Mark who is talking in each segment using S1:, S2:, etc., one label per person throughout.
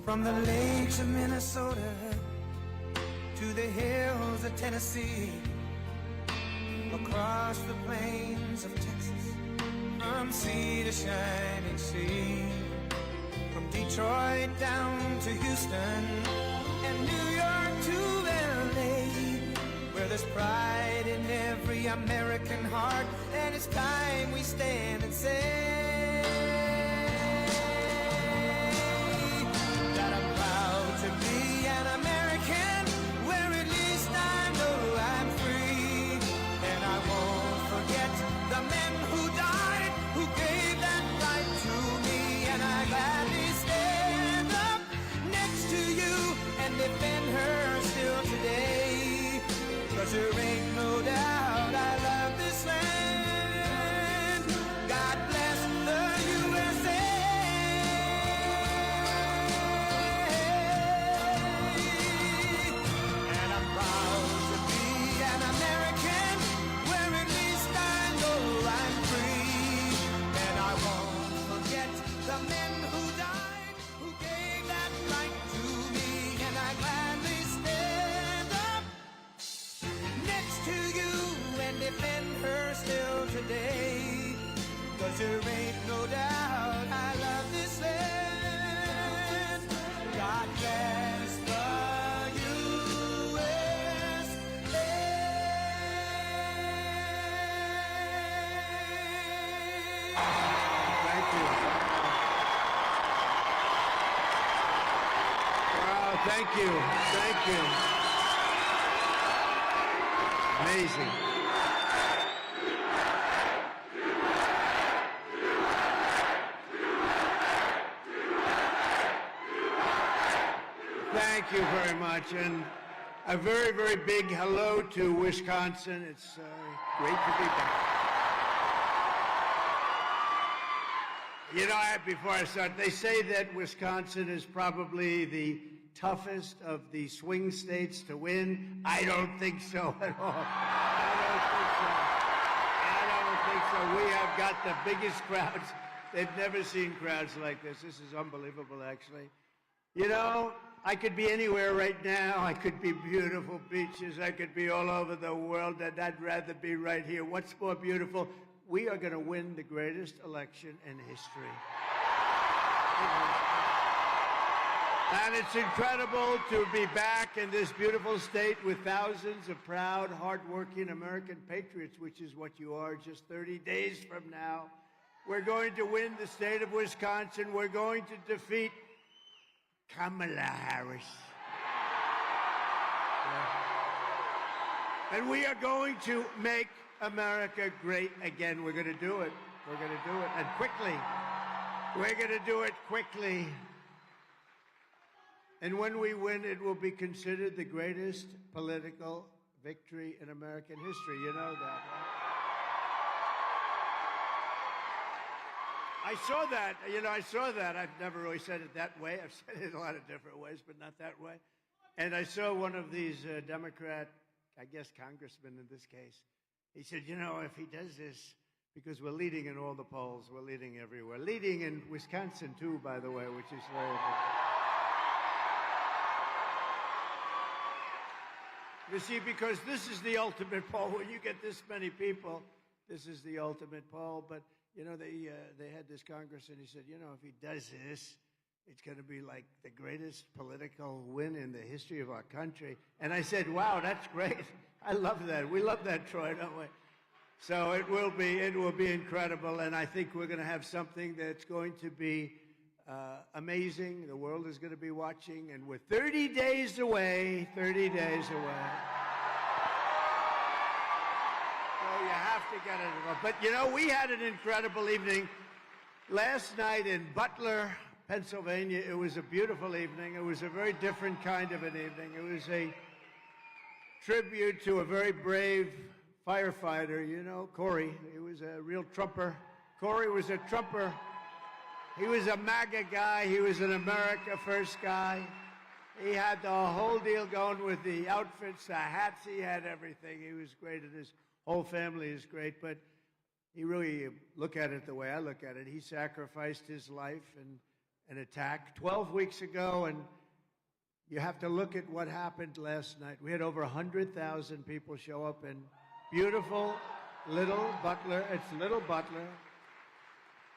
S1: From the lakes of Minnesota to the hills of Tennessee, across the plains of Texas, from sea to shining sea, from Detroit down to Houston and New York to LA, where there's pride in every American heart, and it's time we stand and say that I'm proud to be an American, where at least I know I'm free, and I won't forget the men who died, who gave that right to me, and I gladly stand up next to you and defend her still today, 'cause there ain't no doubt I love this land. God bless the USA. And I'm proud to be an American, where at least I know I'm free, and I won't forget the men who died, who gave that right to me, and I gladly stand up next to you and defend her still today, 'cause there ain't no doubt I love this land. God bless the USA.
S2: Thank you. Wow, thank you. Thank you. Amazing. Thank you very much. And a very, very big hello to Wisconsin. It's great to be back. You know, before I start, they say that Wisconsin is probably the toughest of the swing states to win. I don't think so at all. I don't think so. We have got the biggest crowds. They've never seen crowds like this. This is unbelievable, actually. You know, I could be anywhere right now. I could be beautiful beaches. I could be all over the world, and I'd rather be right here. What's more beautiful? We are going to win the greatest election in history. And it's incredible to be back in this beautiful state with thousands of proud, hardworking American patriots, which is what you are just 30 days from now. We're going to win the state of Wisconsin. We're going to defeat Kamala Harris. And we are going to make America great again. We're going to do it. We're going to do it. And quickly. We're going to do it quickly. And when we win, it will be considered the greatest political victory in American history. You know that, right? I saw that. You know, I saw that. I've never really said it that way. I've said it a lot of different ways, but not that way. And I saw one of these Democrat, I guess congressmen in this case. He said, you know, if he does this, because we're leading in all the polls, we're leading everywhere. Leading in Wisconsin, too, by the way, which is very important. You see, because this is the ultimate poll. When you get this many people, this is the ultimate poll. But, you know, they had this Congress, and he said, you know, if he does this, it's going to be like the greatest political win in the history of our country. And I said, wow, that's great. I love that. We love that, Troy, don't we? So it will be incredible. And I think we're going to have something that's going to be amazing. The world is going to be watching, and we're 30 days away. 30 days away. So you have to get it. But you know, we had an incredible evening last night in Butler, Pennsylvania. It was a beautiful evening. It was a very different kind of an evening. It was a tribute to a very brave firefighter, you know, Corey. He was a real trumper. Corey was a trumper. He was a MAGA guy. He was an America First guy. He had the whole deal going with the outfits, the hats. He had everything. He was great, and his whole family is great. But he really, look at it the way I look at it, he sacrificed his life, an attack 12 weeks ago, and you have to look at what happened last night. We had over 100,000 people show up in beautiful little Butler. It's little Butler,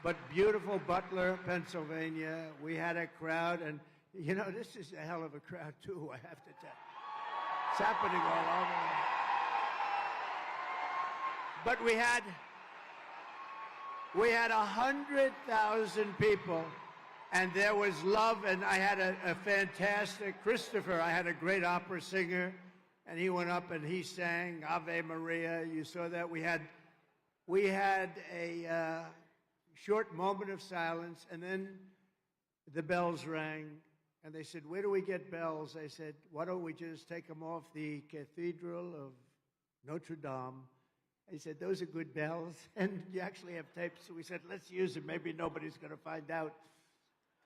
S2: but beautiful Butler, Pennsylvania. We had a crowd, and you know, this is a hell of a crowd too, I have to tell you. It's happening all over. But we had 100,000 people, and there was love, and I had a fantastic Christopher. I had a great opera singer, and he went up and he sang Ave Maria. You saw that. We had a short moment of silence, and then the bells rang, and they said, "Where do we get bells?" I said, "Why don't we just take them off the Cathedral of Notre Dame?" He said, "Those are good bells, and you actually have tapes." So we said, "Let's use them. Maybe nobody's going to find out."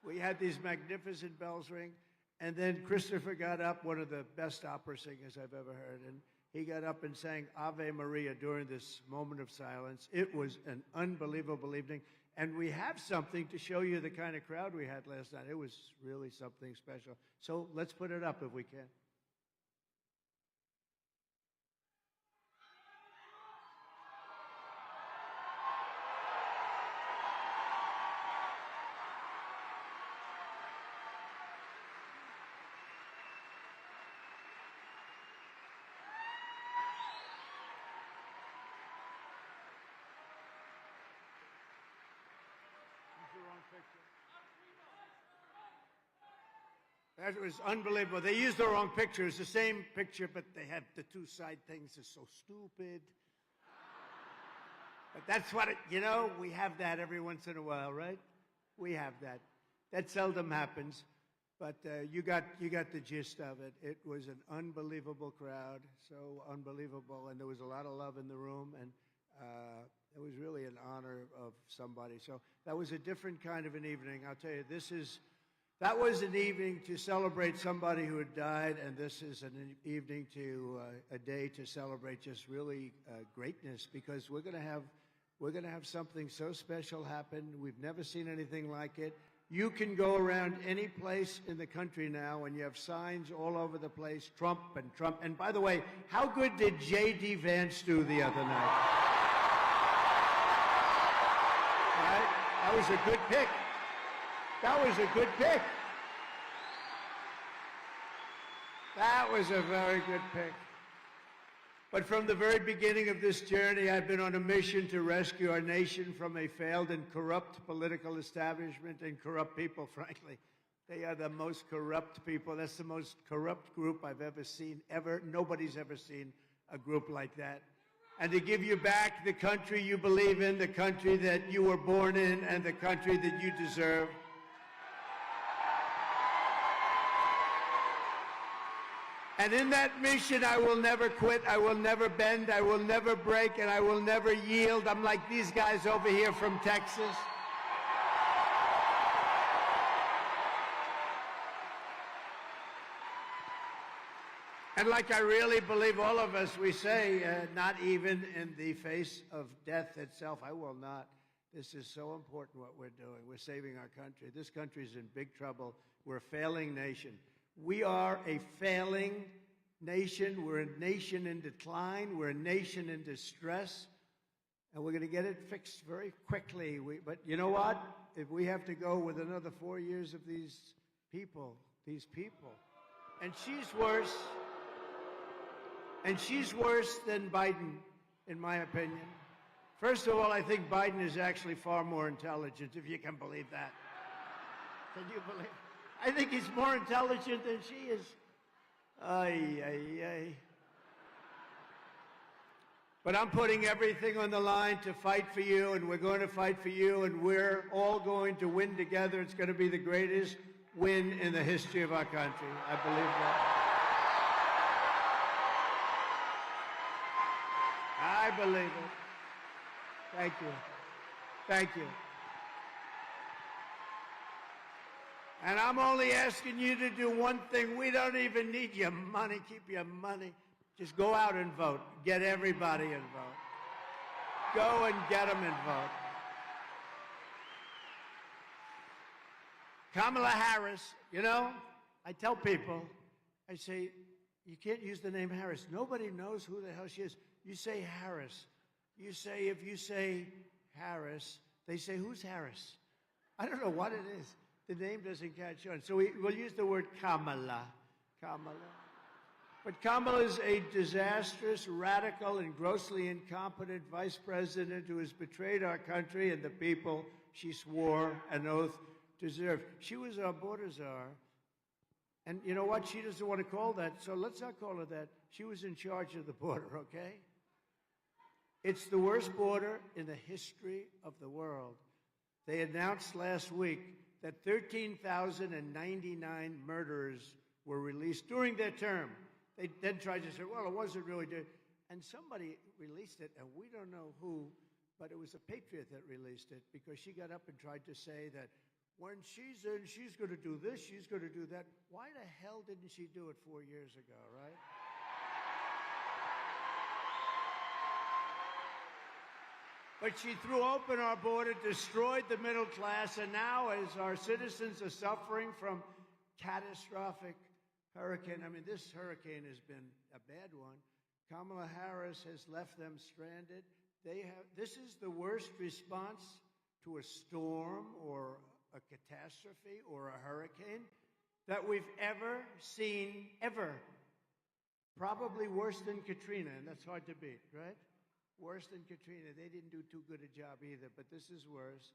S2: We had these magnificent bells ring, and then Christopher got up, one of the best opera singers I've ever heard, and he got up and sang Ave Maria during this moment of silence. It was an unbelievable evening, and we have something to show you the kind of crowd we had last night. It was really something special. So let's put it up if we can. That was unbelievable. They used the wrong picture. It's the same picture, but they had the two side things. It's so stupid. But that's what you know, we have that every once in a while, right? We have that. That seldom happens, but you got the gist of it. It was an unbelievable crowd, so unbelievable, and there was a lot of love in the room, and it was really an honor of somebody. So that was a different kind of an evening. I'll tell you, that was an evening to celebrate somebody who had died, and this is an evening a day to celebrate just really greatness, because we're going to have something so special happen. We've never seen anything like it. You can go around any place in the country now, and you have signs all over the place, Trump and Trump. And by the way, how good did J.D. Vance do the other night? Right? That was a good pick. That was a good pick. That was a very good pick. But from the very beginning of this journey, I've been on a mission to rescue our nation from a failed and corrupt political establishment and corrupt people, frankly. They are the most corrupt people. That's the most corrupt group I've ever seen, ever. Nobody's ever seen a group like that. And to give you back the country you believe in, the country that you were born in, and the country that you deserve. And in that mission, I will never quit, I will never bend, I will never break, and I will never yield. I'm like these guys over here from Texas. And like I really believe all of us, we say, not even in the face of death itself, I will not. This is so important what we're doing. We're saving our country. This country is in big trouble. We're a failing nation. We are a failing nation. We're a nation in decline. We're a nation in distress. And we're going to get it fixed very quickly. But you know what? If we have to go with another 4 years of these people. And she's worse. And she's worse than Biden, in my opinion. First of all, I think Biden is actually far more intelligent, if you can believe that. Can you believe it? I think he's more intelligent than she is. Ay, ay, ay. But I'm putting everything on the line to fight for you, and we're going to fight for you, and we're all going to win together. It's going to be the greatest win in the history of our country. I believe that. I believe it. Thank you. Thank you. And I'm only asking you to do one thing. We don't even need your money. Keep your money. Just go out and vote. Get everybody involved. Go and get them involved. Kamala Harris, you know, I tell people, I say, you can't use the name Harris. Nobody knows who the hell she is. You say Harris. If you say Harris, they say, who's Harris? I don't know what it is. The name doesn't catch on. So we'll use the word Kamala. Kamala. But Kamala is a disastrous, radical, and grossly incompetent vice president who has betrayed our country and the people she swore an oath to serve. She was our border czar. And you know what? She doesn't want to call that, so let's not call her that. She was in charge of the border, okay? It's the worst border in the history of the world. They announced last week that 13,099 murderers were released during their term. They then tried to say, well, it wasn't really good. And somebody released it, and we don't know who, but it was a patriot that released it because she got up and tried to say that when she's in, she's going to do this, she's going to do that. Why the hell didn't she do it 4 years ago, right? But she threw open our border, destroyed the middle class, and now as our citizens are suffering from catastrophic hurricane, I mean, this hurricane has been a bad one. Kamala Harris has left them stranded. This is the worst response to a storm or a catastrophe or a hurricane that we've ever seen, ever. Probably worse than Katrina, and that's hard to beat, right? Worse than Katrina. They didn't do too good a job either, but this is worse.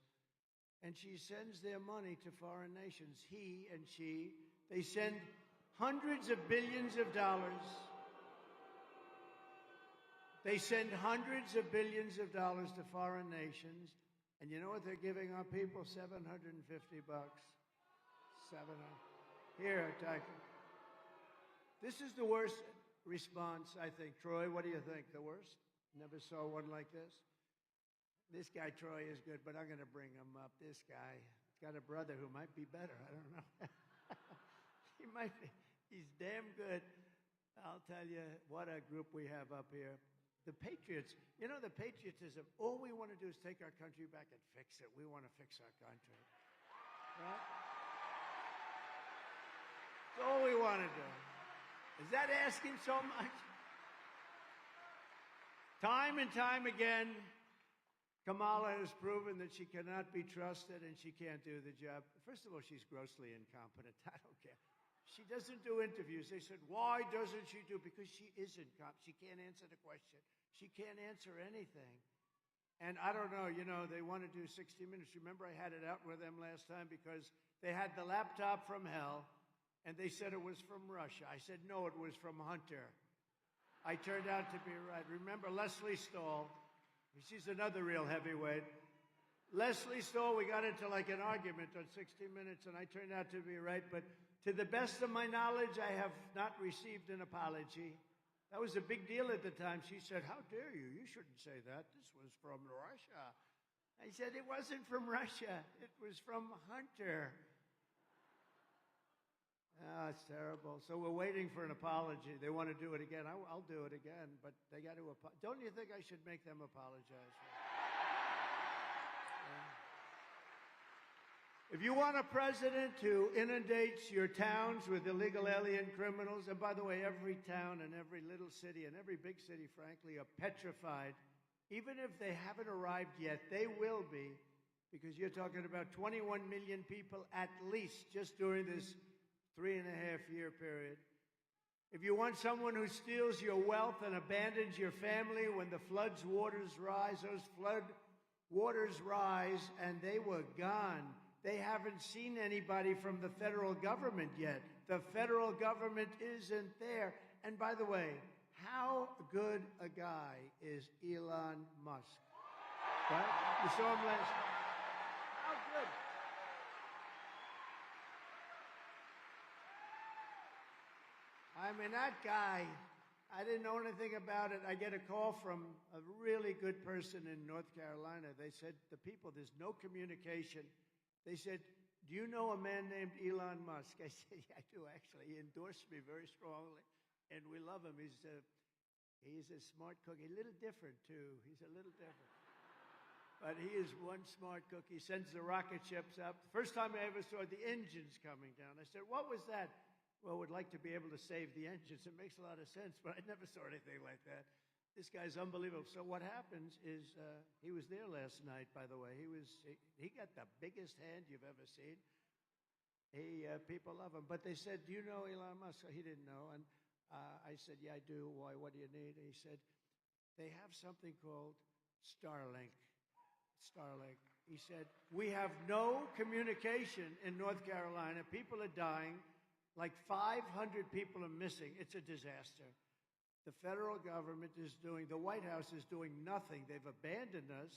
S2: And she sends their money to foreign nations. He and she, they send hundreds of billions of dollars. They send hundreds of billions of dollars to foreign nations. And you know what they're giving our people? $750. 700. Here, Tyker. This is the worst response, I think. Troy, what do you think? The worst? Never saw one like this? This guy, Troy, is good, but I'm going to bring him up. This guy, he's got a brother who might be better. I don't know. He might be. He's damn good. I'll tell you what a group we have up here. The Patriots, you know, the patriotism, all we want to do is take our country back and fix it. We want to fix our country. Right? That's all we want to do. Is that asking so much? Time and time again, Kamala has proven that she cannot be trusted and she can't do the job. First of all, she's grossly incompetent. I don't care. She doesn't do interviews. They said, why doesn't she do? Because she is incompetent. She can't answer the question. She can't answer anything. And I don't know, you know, they want to do 60 Minutes. Remember I had it out with them last time because they had the laptop from hell and they said it was from Russia. I said, no, it was from Hunter. I turned out to be right. Remember Leslie Stahl? She's another real heavyweight. Leslie Stahl, we got into like an argument on 60 Minutes, and I turned out to be right. But to the best of my knowledge, I have not received an apology. That was a big deal at the time. She said, how dare you? You shouldn't say that. This was from Russia. I said, it wasn't from Russia. It was from Hunter. Oh, it's terrible. So we're waiting for an apology. They want to do it again. I'll do it again, but they got to apologize. Don't you think I should make them apologize? If you want a president who inundates your towns with illegal alien criminals, and by the way, every town and every little city and every big city, frankly, are petrified. Even if they haven't arrived yet, they will be, because you're talking about 21 million people at least just during this 3.5-year period. If you want someone who steals your wealth and abandons your family when the floods waters rise, those flood waters rise and they were gone. They haven't seen anybody from the federal government yet. The federal government isn't there. And by the way, how good a guy is Elon Musk? Right? You saw him last night. How good? I mean, that guy, I didn't know anything about it. I get a call from a really good person in North Carolina. They said, the people, there's no communication. They said, do you know a man named Elon Musk? I said, yeah, I do, actually. He endorsed me very strongly, and we love him. He's a smart cook. He's a little different, too. He's a little different. But he is one smart cook. He sends the rocket ships up. First time I ever saw the engines coming down. I said, what was that? Well, we'd like to be able to save the engines. It makes a lot of sense, but I never saw anything like that. This guy's unbelievable. So what happens is, he was there last night, by the way. He got the biggest hand you've ever seen. People love him. But they said, do you know Elon Musk? He didn't know. And I said, yeah, I do. Why? What do you need? And he said, they have something called Starlink. Starlink. He said, we have no communication in North Carolina. People are dying. Like 500 people are missing. It's a disaster. The federal government is the White House is doing nothing. They've abandoned us.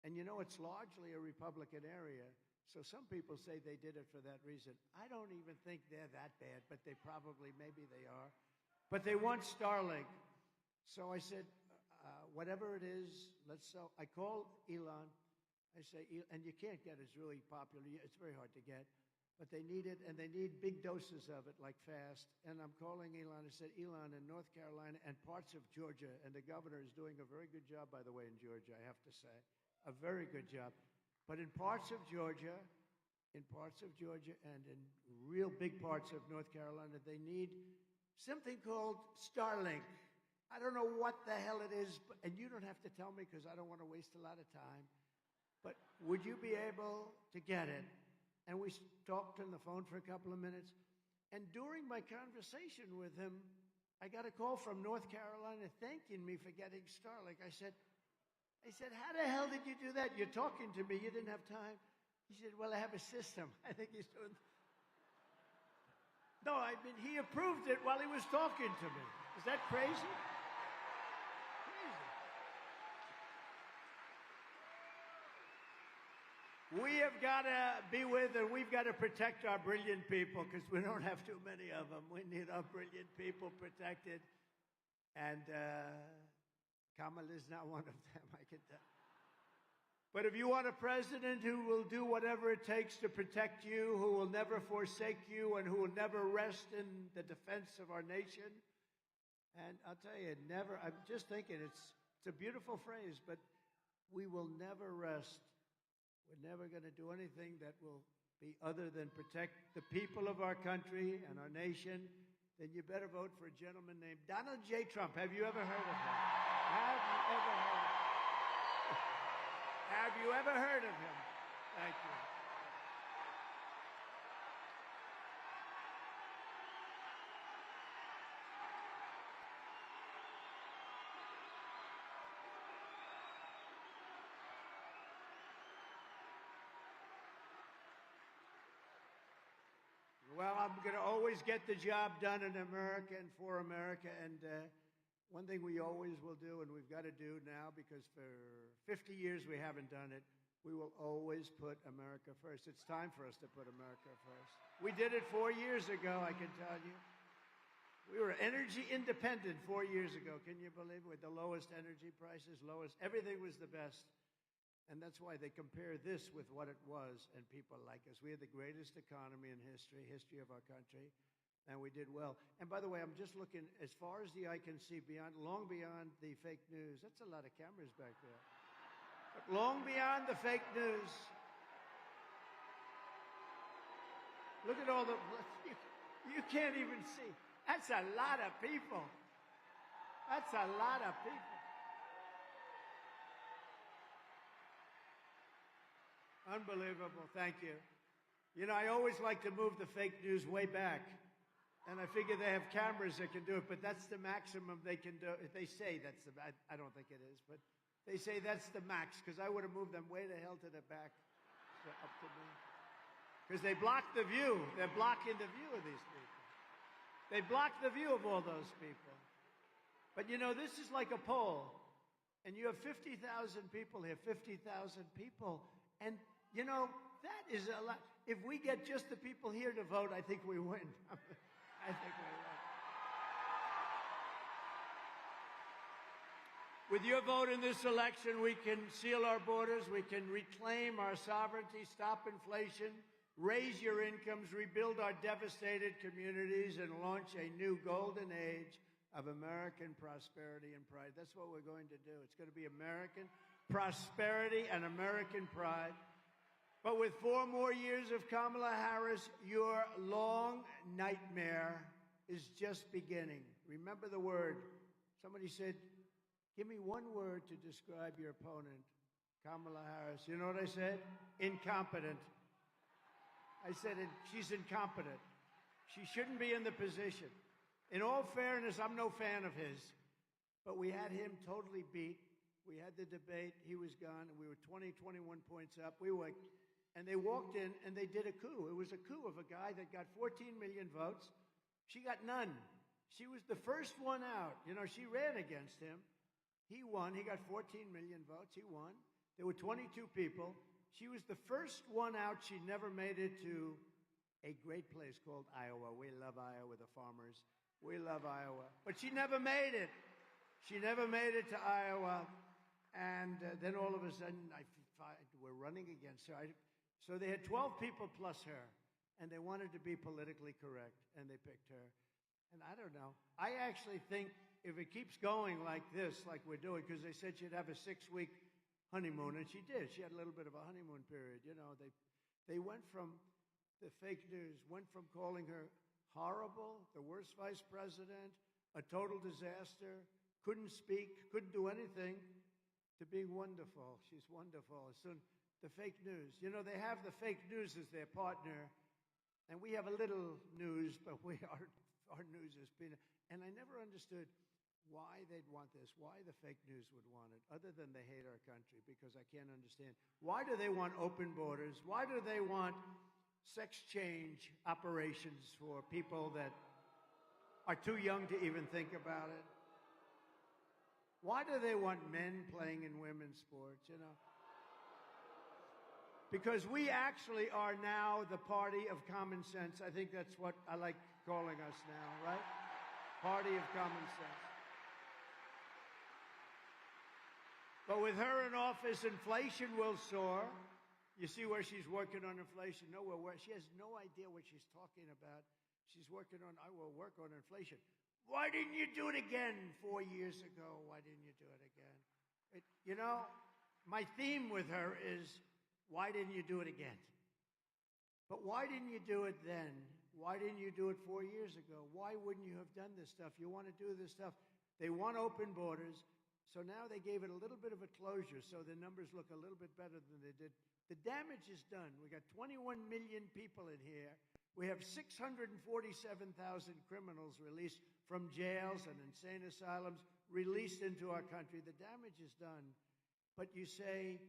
S2: And you know, it's largely a Republican area. So some people say they did it for that reason. I don't even think they're that bad, but maybe they are. But they want Starlink. So I said, whatever it is, I called Elon. I say, and you can't get it. It's really popular. It's very hard to get. But they need it, and they need big doses of it, like fast. And I'm calling Elon. I said, Elon, in North Carolina and parts of Georgia, and the governor is doing a very good job, by the way, in Georgia, I have to say. A very good job. But in parts of Georgia and in real big parts of North Carolina, they need something called Starlink. I don't know what the hell it is, and you don't have to tell me because I don't want to waste a lot of time. But would you be able to get it? And we talked on the phone for a couple of minutes. And during my conversation with him, I got a call from North Carolina thanking me for getting Starlink. I said, how the hell did you do that? You're talking to me. You didn't have time. He said, well, I have a system. I think he's doing... No, he approved it while he was talking to me. Is that crazy? We have got to be with and we've got to protect our brilliant people because we don't have too many of them. We need our brilliant people protected. And Kamal is not one of them, I can tell. But if you want a president who will do whatever it takes to protect you, who will never forsake you, and who will never rest in the defense of our nation, and I'll tell you, I'm just thinking, it's a beautiful phrase, but we will never rest. We're never going to do anything that will be other than protect the people of our country and our nation. Then you better vote for a gentleman named Donald J. Trump. Have you ever heard of him? Have you ever heard of him? Thank you. Well, I'm going to always get the job done in America and for America. And one thing we always will do, and we've got to do now, because for 50 years we haven't done it, we will always put America first. It's time for us to put America first. We did it 4 years ago, I can tell you. We were energy independent 4 years ago. Can you believe it? With the lowest energy prices, everything was the best. And that's why they compare this with what it was, and people like us. We had the greatest economy in history of our country, and we did well. And by the way, I'm just looking as far as the eye can see, long beyond the fake news. That's a lot of cameras back there. But long beyond the fake news. Look at all the... You can't even see. That's a lot of people. That's a lot of people. Unbelievable. Thank you. You know, I always like to move the fake news way back. And I figure they have cameras that can do it, but that's the maximum they can do. They say that's the... I don't think it is, but they say that's the max, because I would have moved them way the hell to the back. So up to me. Because they block the view. They're blocking the view of these people. They block the view of all those people. But you know, this is like a poll. And you have 50,000 people here, 50,000 people. And, you know, that is a lot. If we get just the people here to vote, I think we win. I think we win. With your vote in this election, we can seal our borders, we can reclaim our sovereignty, stop inflation, raise your incomes, rebuild our devastated communities, and launch a new golden age of American prosperity and pride. That's what we're going to do. It's going to be American prosperity, and American pride. But with 4 more years of Kamala Harris, your long nightmare is just beginning. Remember the word. Somebody said, give me one word to describe your opponent, Kamala Harris. You know what I said? Incompetent. I said she's incompetent. She shouldn't be in the position. In all fairness, I'm no fan of his, but we had him totally beat. We had the debate. He was gone, and we were 20, 21 points up. And they walked in, and they did a coup. It was a coup of a guy that got 14 million votes. She got none. She was the first one out. You know, she ran against him. He won. He got 14 million votes. He won. There were 22 people. She was the first one out. She never made it to a great place called Iowa. We love Iowa, the farmers. We love Iowa. But she never made it. She never made it to Iowa. And then all of a sudden, we're running against her. So they had 12 people plus her, and they wanted to be politically correct, and they picked her. And I don't know. I actually think if it keeps going like this, like we're doing, because they said she'd have a 6-week honeymoon, and she did. She had a little bit of a honeymoon period. You know, they went from the fake news, went from calling her horrible, the worst vice president, a total disaster, couldn't speak, couldn't do anything, to being wonderful. She's wonderful. Soon, the fake news. You know, they have the fake news as their partner, and we have a little news, but our news has been. And I never understood why they'd want this, why the fake news would want it, other than they hate our country, because I can't understand. Why do they want open borders? Why do they want sex change operations for people that are too young to even think about it? Why do they want men playing in women's sports, you know? Because we actually are now the party of common sense. I think that's what I like calling us now, right? Party of common sense. But with her in office, inflation will soar. You see where she's working on inflation? Nowhere. Where she has no idea what she's talking about. She's working on, I will work on inflation. Why didn't you do it again 4 years ago? Why didn't you do it again? You know, my theme with her is, why didn't you do it again? But why didn't you do it then? Why didn't you do it 4 years ago? Why wouldn't you have done this stuff? You want to do this stuff. They want open borders. So now they gave it a little bit of a closure, so the numbers look a little bit better than they did. The damage is done. We got 21 million people in here. We have 647,000 criminals released from jails and insane asylums, released into our country. The damage is done. But you say,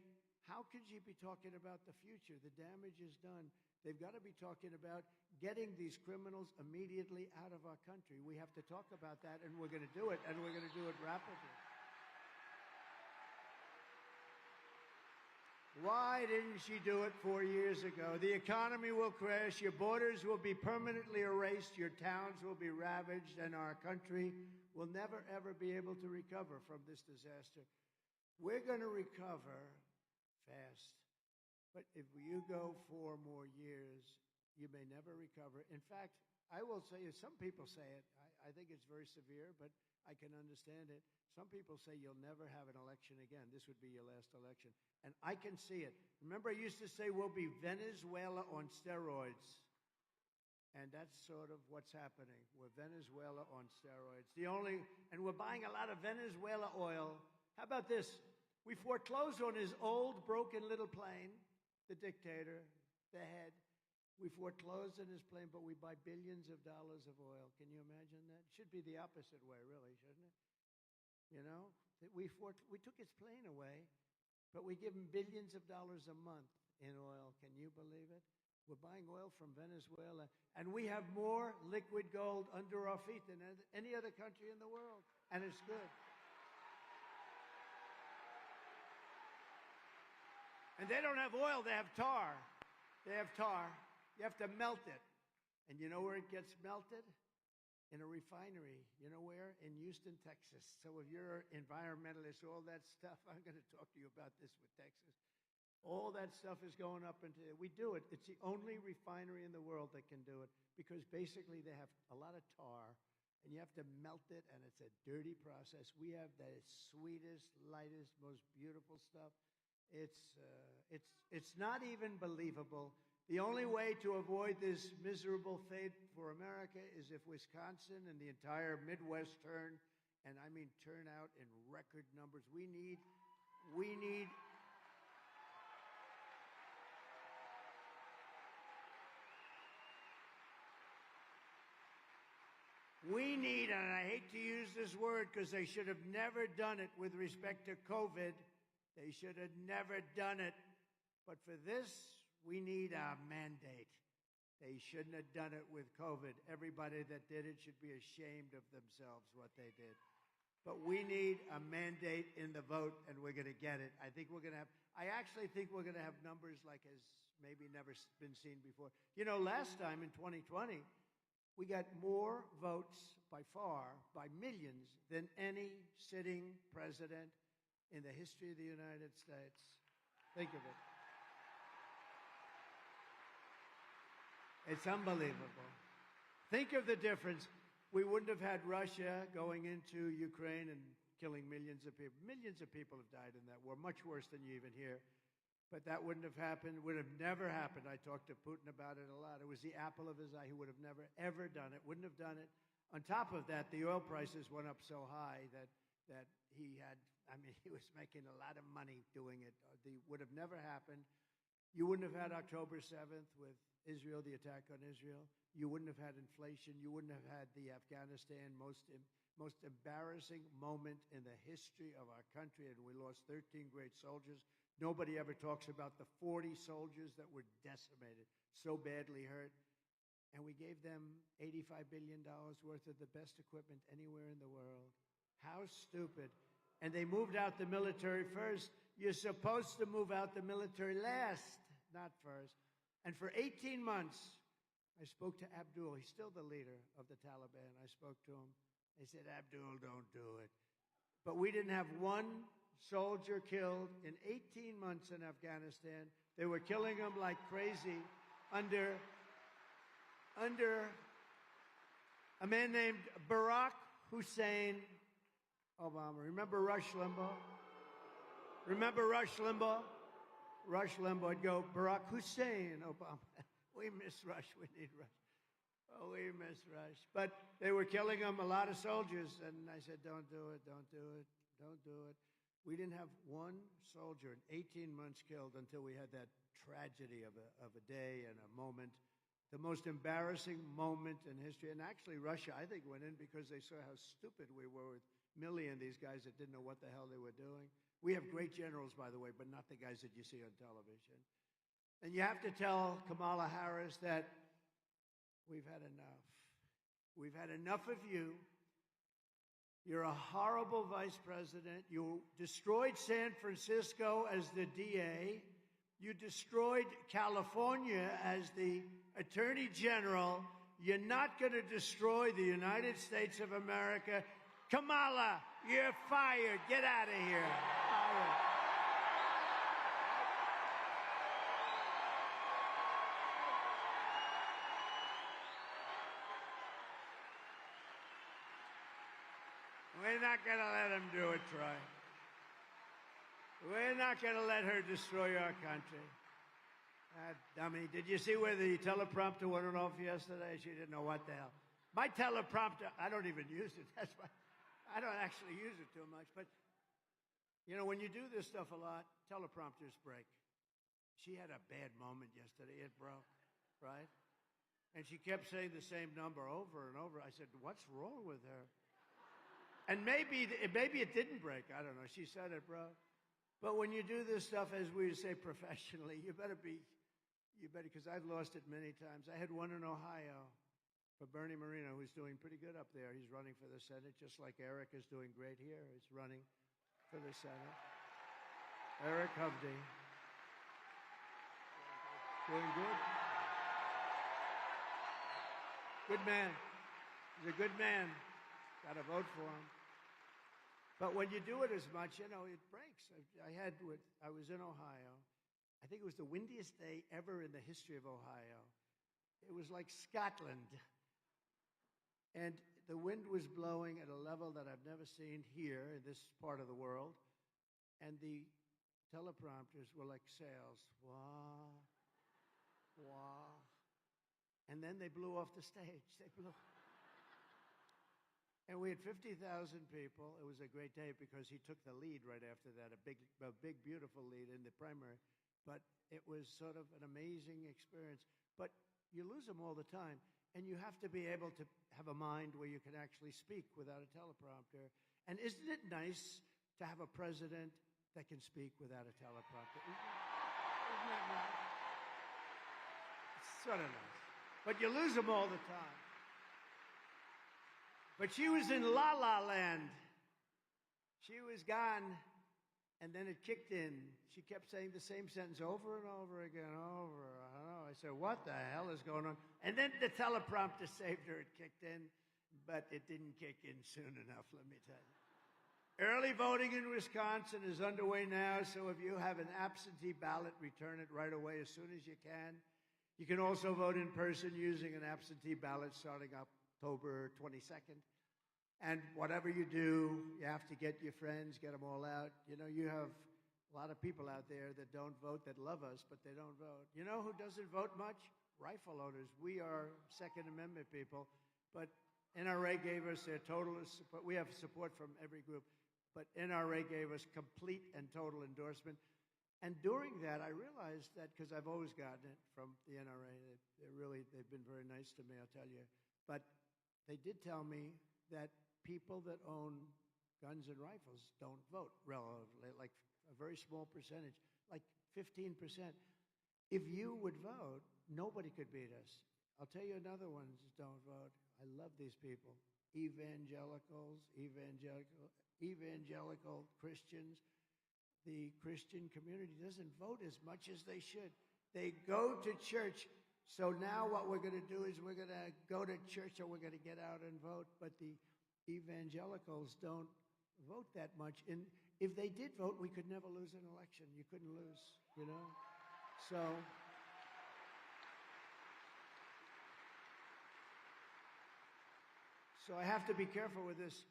S2: how could you be talking about the future? The damage is done. They've got to be talking about getting these criminals immediately out of our country. We have to talk about that, and we're going to do it, and we're going to do it rapidly. Why didn't she do it 4 years ago? The economy will crash, your borders will be permanently erased, your towns will be ravaged, and our country will never, ever be able to recover from this disaster. We're going to recover fast. But if you go 4 more years, you may never recover. In fact, I will say, some people say it, I think it's very severe, but I can understand it. Some people say you'll never have an election again. This would be your last election. And I can see it. Remember, I used to say we'll be Venezuela on steroids. And that's sort of what's happening. We're Venezuela on steroids. And we're buying a lot of Venezuela oil. How about this? We foreclosed on his old, broken little plane, the dictator, the head. We foreclosed on his plane, but we buy billions of dollars of oil. Can you imagine that? It should be the opposite way, really, shouldn't it? You know, we took his plane away, but we give him billions of dollars a month in oil. Can you believe it? We're buying oil from Venezuela, and we have more liquid gold under our feet than any other country in the world, and it's good. And they don't have oil, they have tar. They have tar. You have to melt it. And you know where it gets melted? In a refinery. You know where? In Houston, Texas. So if you're an environmentalist, all that stuff, I'm going to talk to you about this with Texas. All that stuff is going up into it. We do it. It's the only refinery in the world that can do it because basically they have a lot of tar and you have to melt it, and it's a dirty process. We have the sweetest, lightest, most beautiful stuff. It's not even believable. The only way to avoid this miserable fate for America is if Wisconsin and the entire Midwest turn, and I mean turn out in record numbers. We need, and I hate to use this word because they should have never done it with respect to COVID. They should have never done it. But for this, we need a mandate. They shouldn't have done it with COVID. Everybody that did it should be ashamed of themselves what they did. But we need a mandate in the vote, and we're going to get it. I actually think we're going to have numbers like has maybe never been seen before. You know, last time in 2020, we got more votes by far, by millions, than any sitting president in the history of the United States. Think of it. It's unbelievable. Think of the difference. We wouldn't have had Russia going into Ukraine and killing millions of people. Millions of people have died in that war, much worse than you even hear. But that wouldn't have happened, would have never happened. I talked to Putin about it a lot. It was the apple of his eye. He would have never, ever done it, wouldn't have done it. On top of that, the oil prices went up so high that he was making a lot of money doing it. It would have never happened. You wouldn't have had October 7th with Israel, the attack on Israel. You wouldn't have had inflation. You wouldn't have had the Afghanistan most embarrassing moment in the history of our country, and we lost 13 great soldiers. Nobody ever talks about the 40 soldiers that were decimated, so badly hurt. And we gave them $85 billion worth of the best equipment anywhere in the world. How stupid. And they moved out the military first. You're supposed to move out the military last, not first. And for 18 months, I spoke to Abdul. He's still the leader of the Taliban. I spoke to him. I said, Abdul, don't do it. But we didn't have one soldier killed in 18 months in Afghanistan. They were killing them like crazy under a man named Barack Hussein Obama. Remember Rush Limbaugh? Remember Rush Limbaugh? Rush Limbaugh would go, Barack Hussein Obama. We miss Rush. We need Rush. Oh, we miss Rush. But they were killing them, a lot of soldiers. And I said, don't do it, don't do it, don't do it. We didn't have one soldier in 18 months killed until we had that tragedy of a day and a moment. The most embarrassing moment in history. And actually, Russia, I think, went in because they saw how stupid we were with Milley and these guys that didn't know what the hell they were doing. We have great generals, by the way, but not the guys that you see on television. And you have to tell Kamala Harris that we've had enough. We've had enough of you. You're a horrible vice president. You destroyed San Francisco as the DA. You destroyed California as the Attorney General. You're not going to destroy the United States of America. Kamala, you're fired. Get out of here. Fired. We're not going to let him do it, Troy. We're not going to let her destroy our country. That dummy. Did you see where the teleprompter went off yesterday? She didn't know what the hell. My teleprompter, I don't even use it. That's why I don't actually use it too much. But, you know, when you do this stuff a lot, teleprompters break. She had a bad moment yesterday. It broke, right? And she kept saying the same number over and over. I said, what's wrong with her? And maybe it didn't break. I don't know. She said it, bro. But when you do this stuff, as we say professionally, you better, because I've lost it many times. I had one in Ohio for Bernie Moreno, who's doing pretty good up there. He's running for the Senate, just like Eric is doing great here. He's running for the Senate. Eric Hovde. Doing good. Good man. He's a good man. Got to vote for him. But when you do it as much, you know, it breaks. I was in Ohio. I think it was the windiest day ever in the history of Ohio. It was like Scotland. And the wind was blowing at a level that I've never seen here in this part of the world. And the teleprompters were like sails. Wah, wah. And then they blew off the stage. They blew. And we had 50,000 people. It was a great day because he took the lead right after that, a big, beautiful lead in the primary. But it was sort of an amazing experience. But you lose them all the time. And you have to be able to have a mind where you can actually speak without a teleprompter. And isn't it nice to have a president that can speak without a teleprompter? Isn't that nice? It's sort of nice. But you lose them all the time. But she was in La La Land. She was gone, and then it kicked in. She kept saying the same sentence over and over again, over. I don't know. I said, what the hell is going on? And then the teleprompter saved her. It kicked in, but it didn't kick in soon enough, let me tell you. Early voting in Wisconsin is underway now, so if you have an absentee ballot, return it right away as soon as you can. You can also vote in person using an absentee ballot starting October 22nd. And whatever you do, you have to get your friends, get them all out. You know, you have a lot of people out there that don't vote, that love us, but they don't vote. You know who doesn't vote much? Rifle owners. We are Second Amendment people, but NRA gave us their total support. We have support from every group, but NRA gave us complete and total endorsement. And during that, I realized that, because I've always gotten it from the NRA, they've been very nice to me, I'll tell you. But they did tell me that people that own guns and rifles don't vote relatively, like a very small percentage, like 15%. If you would vote, nobody could beat us. I'll tell you another one that don't vote. I love these people. Evangelical Christians. The Christian community doesn't vote as much as they should. They go to church. So now what we're going to do is we're going to go to church and we're going to get out and vote. But the evangelicals don't vote that much. And if they did vote, we could never lose an election. You couldn't lose, you know? So I have to be careful with this.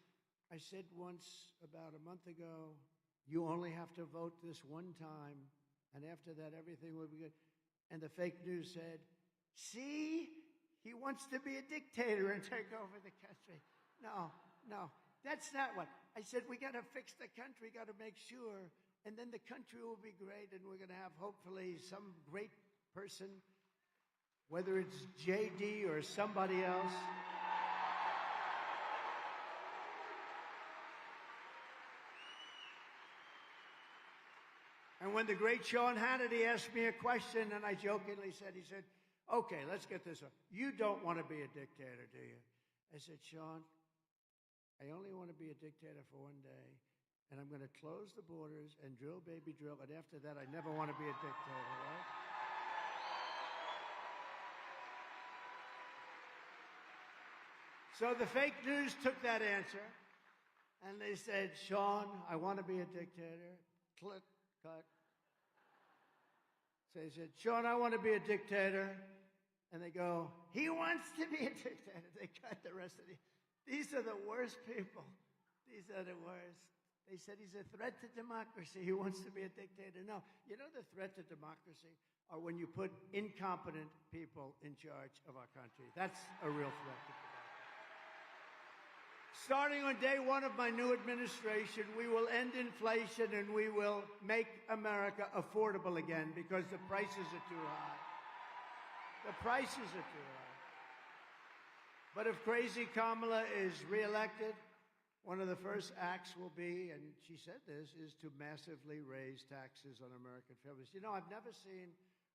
S2: I said once about a month ago, you only have to vote this one time, and after that, everything will be good. And the fake news said, see, he wants to be a dictator and take over the country. No, that's not what. I said, we got to fix the country, got to make sure, and then the country will be great, and we're going to have, hopefully, some great person, whether it's JD or somebody else. And when the great Sean Hannity asked me a question, and I jokingly said, he said, okay, let's get this on. You don't want to be a dictator, do you? I said, Sean, I only want to be a dictator for one day, and I'm going to close the borders and drill, baby, drill, and after that, I never want to be a dictator, right? So the fake news took that answer, and they said, Sean, I want to be a dictator. Click. Cut. So he said, Sean, I want to be a dictator. And they go, he wants to be a dictator. They cut the rest of these are the worst people. These are the worst. They said he's a threat to democracy. He wants to be a dictator. No, you know the threat to democracy are when you put incompetent people in charge of our country. That's a real threat to democracy. Starting on day one of my new administration, we will end inflation and we will make America affordable again because the prices are too high. The prices are too high. But if crazy Kamala is reelected, one of the first acts will be, and she said this, is to massively raise taxes on American families. You know, I've never seen,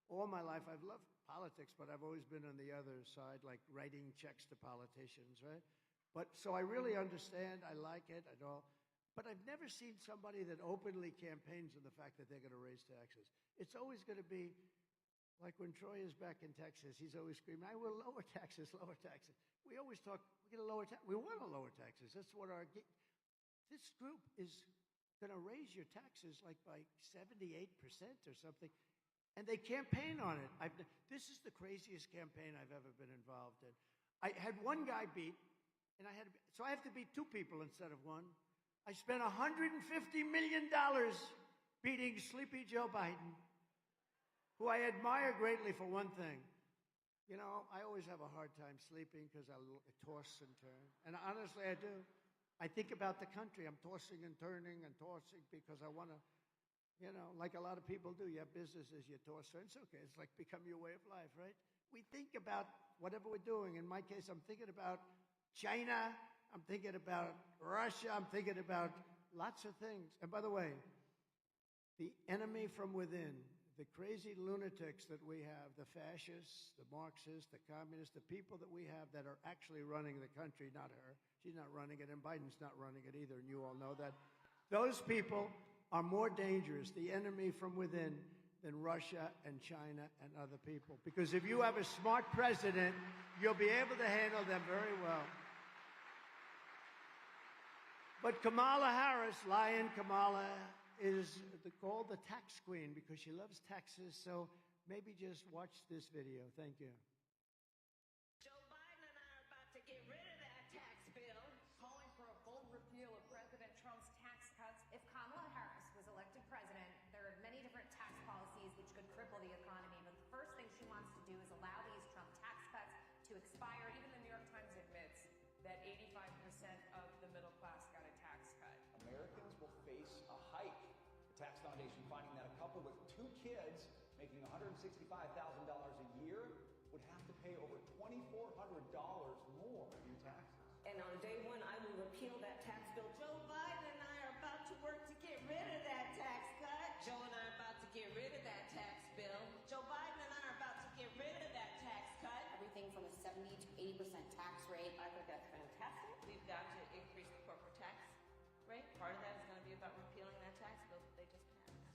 S2: all my life, I've loved politics, but I've always been on the other side, like writing checks to politicians, right? But so I really understand, I like it, and all. But I've never seen somebody that openly campaigns on the fact that they're going to raise taxes. It's always going to be like when Troy is back in Texas, he's always screaming, I will lower taxes, lower taxes. We always talk, we're going to lower taxes. We want to lower taxes. That's what this group is going to raise your taxes like by 78% or something. And they campaign on it. This is the craziest campaign I've ever been involved in. I had one guy beat. And so I have to beat two people instead of one. I spent $150 million beating sleepy Joe Biden, who I admire greatly for one thing. You know, I always have a hard time sleeping because I toss and turn. And honestly, I do. I think about the country. I'm tossing and turning and tossing because I want to, you know, like a lot of people do. You have businesses, you toss, turn. It's okay. It's like become your way of life, right? We think about whatever we're doing. In my case, I'm thinking about China. I'm thinking about Russia. I'm thinking about lots of things. And by the way, the enemy from within, the crazy lunatics that we have, the fascists, the Marxists, the communists, the people that we have that are actually running the country, not her. She's not running it, and Biden's not running it either, and you all know that. Those people are more dangerous, the enemy from within, than Russia and China and other people. Because if you have a smart president, you'll be able to handle them very well. But Kamala Harris, Lion Kamala, is called the tax queen because she loves taxes. So maybe just watch this video. Thank you.
S3: Joe Biden and I are about to get rid of that tax bill, calling for a full repeal of President Trump's tax cuts. If Kamala Harris was elected president, there are many different tax policies which could cripple the economy. But the first thing she wants to do is allow these Trump tax cuts to expire. Even the New York Times admits that 85% of the middle class got a tax cut.
S4: Americans will face a hike. The Tax Foundation finding that a couple with two kids making $165,000 a year would have to pay over $2,400 more in taxes.
S3: And on day one, I will repeal that tax bill. Joe Biden and I are about to work to get rid of that tax cut. Joe and I are about to get rid of that tax bill. Joe Biden and I are about to get rid of that tax cut.
S5: Everything from a 70 to 80% tax rate. I think that's fantastic.
S3: We've got to increase the corporate tax rate. Part of that is going to be about repealing that tax bill that they just passed.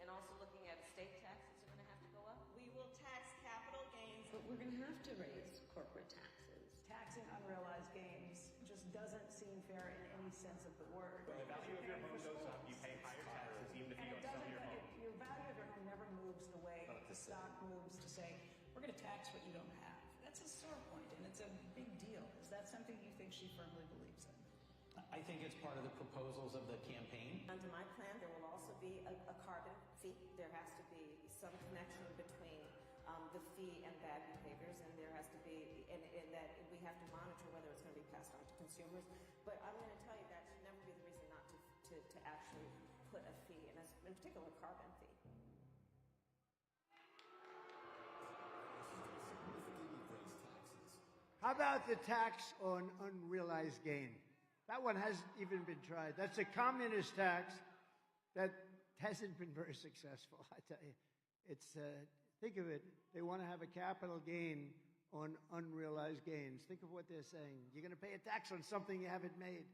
S3: And also looking at estate taxes are going to have to go up. We will tax capital gains.
S5: But we're going to have to raise corporate taxes.
S6: Taxing unrealized gains just doesn't seem fair in any sense of the word.
S7: When the value of your home goes up, you pay higher taxes even if you don't sell your home.
S6: Your value of your home never moves the way the stock moves to say, we're going to tax what you don't have. That's a sore point, and it's a big deal. Is that something you think she firmly believes in?
S8: I think it's part of the proposals of the campaign.
S9: Under my plan, there will also be a carbon fee. There has to be some connection between the fee and bad behaviors, and there has to be, and that we have to monitor whether it's going to be passed on to consumers. But I'm going to tell you that should never be the reason not to actually put a fee, and in particular, a carbon fee.
S2: How about the tax on unrealized gain? That one hasn't even been tried. That's a communist tax that hasn't been very successful, I tell you. It's, think of it, they want to have a capital gain on unrealized gains. Think of what they're saying. You're going to pay a tax on something you haven't made.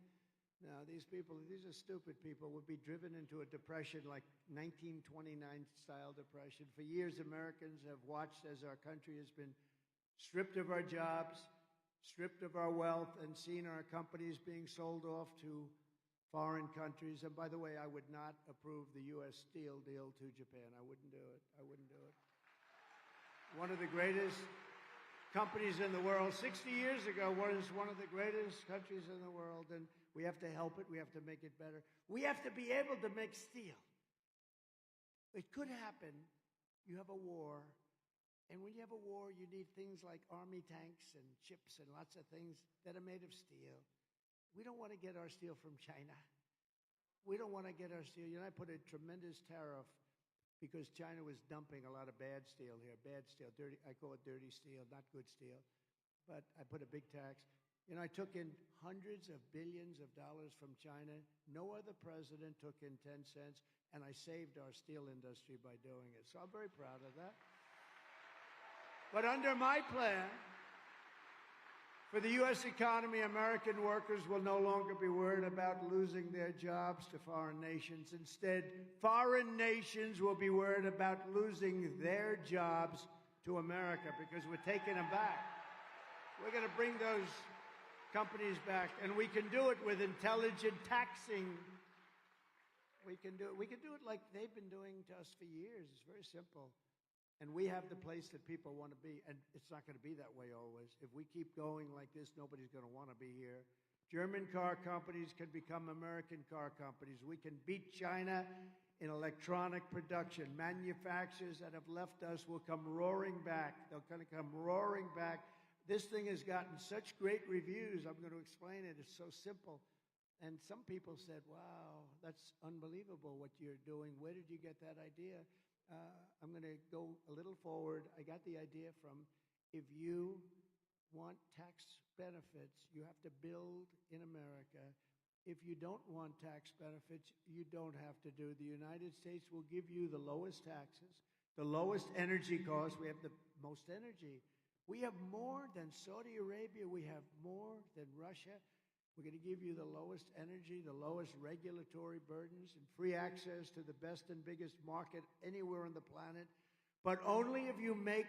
S2: No, these are stupid people, would be driven into a depression like 1929-style depression. For years, Americans have watched as our country has been stripped of our jobs, stripped of our wealth, and seen our companies being sold off to foreign countries. And by the way, I would not approve the U.S. steel deal to Japan. I wouldn't do it. I wouldn't do it. One of the greatest companies in the world, 60 years ago, was one of the greatest countries in the world, and we have to help it. We have to make it better. We have to be able to make steel. It could happen. You have a war. And when you have a war, you need things like army tanks and ships and lots of things that are made of steel. We don't want to get our steel from China. We don't want to get our steel. You know, I put a tremendous tariff because China was dumping a lot of bad steel here. Bad steel, dirty. I call it dirty steel, not good steel. But I put a big tax. You know, I took in hundreds of billions of dollars from China. No other president took in 10 cents, and I saved our steel industry by doing it. So I'm very proud of that. But under my plan, for the U.S. economy, American workers will no longer be worried about losing their jobs to foreign nations. Instead, foreign nations will be worried about losing their jobs to America because we're taking them back. We're going to bring those companies back, and we can do it with intelligent taxing. We can do it. We can do it like they've been doing to us for years. It's very simple. And we have the place that people want to be, and it's not going to be that way always. If we keep going like this, nobody's going to want to be here. German car companies can become American car companies. We can beat China in electronic production. Manufacturers that have left us will come roaring back. They're going to come roaring back. This thing has gotten such great reviews. I'm going to explain it. It's so simple. And some people said, wow, that's unbelievable what you're doing. Where did you get that idea? I'm going to go a little forward. I got the idea from, if you want tax benefits, you have to build in America. If you don't want tax benefits, you don't have to do. The United States will give you the lowest taxes, the lowest energy costs. We have the most energy. We have more than Saudi Arabia. We have more than Russia. We're going to give you the lowest energy, the lowest regulatory burdens, and free access to the best and biggest market anywhere on the planet. But only if you make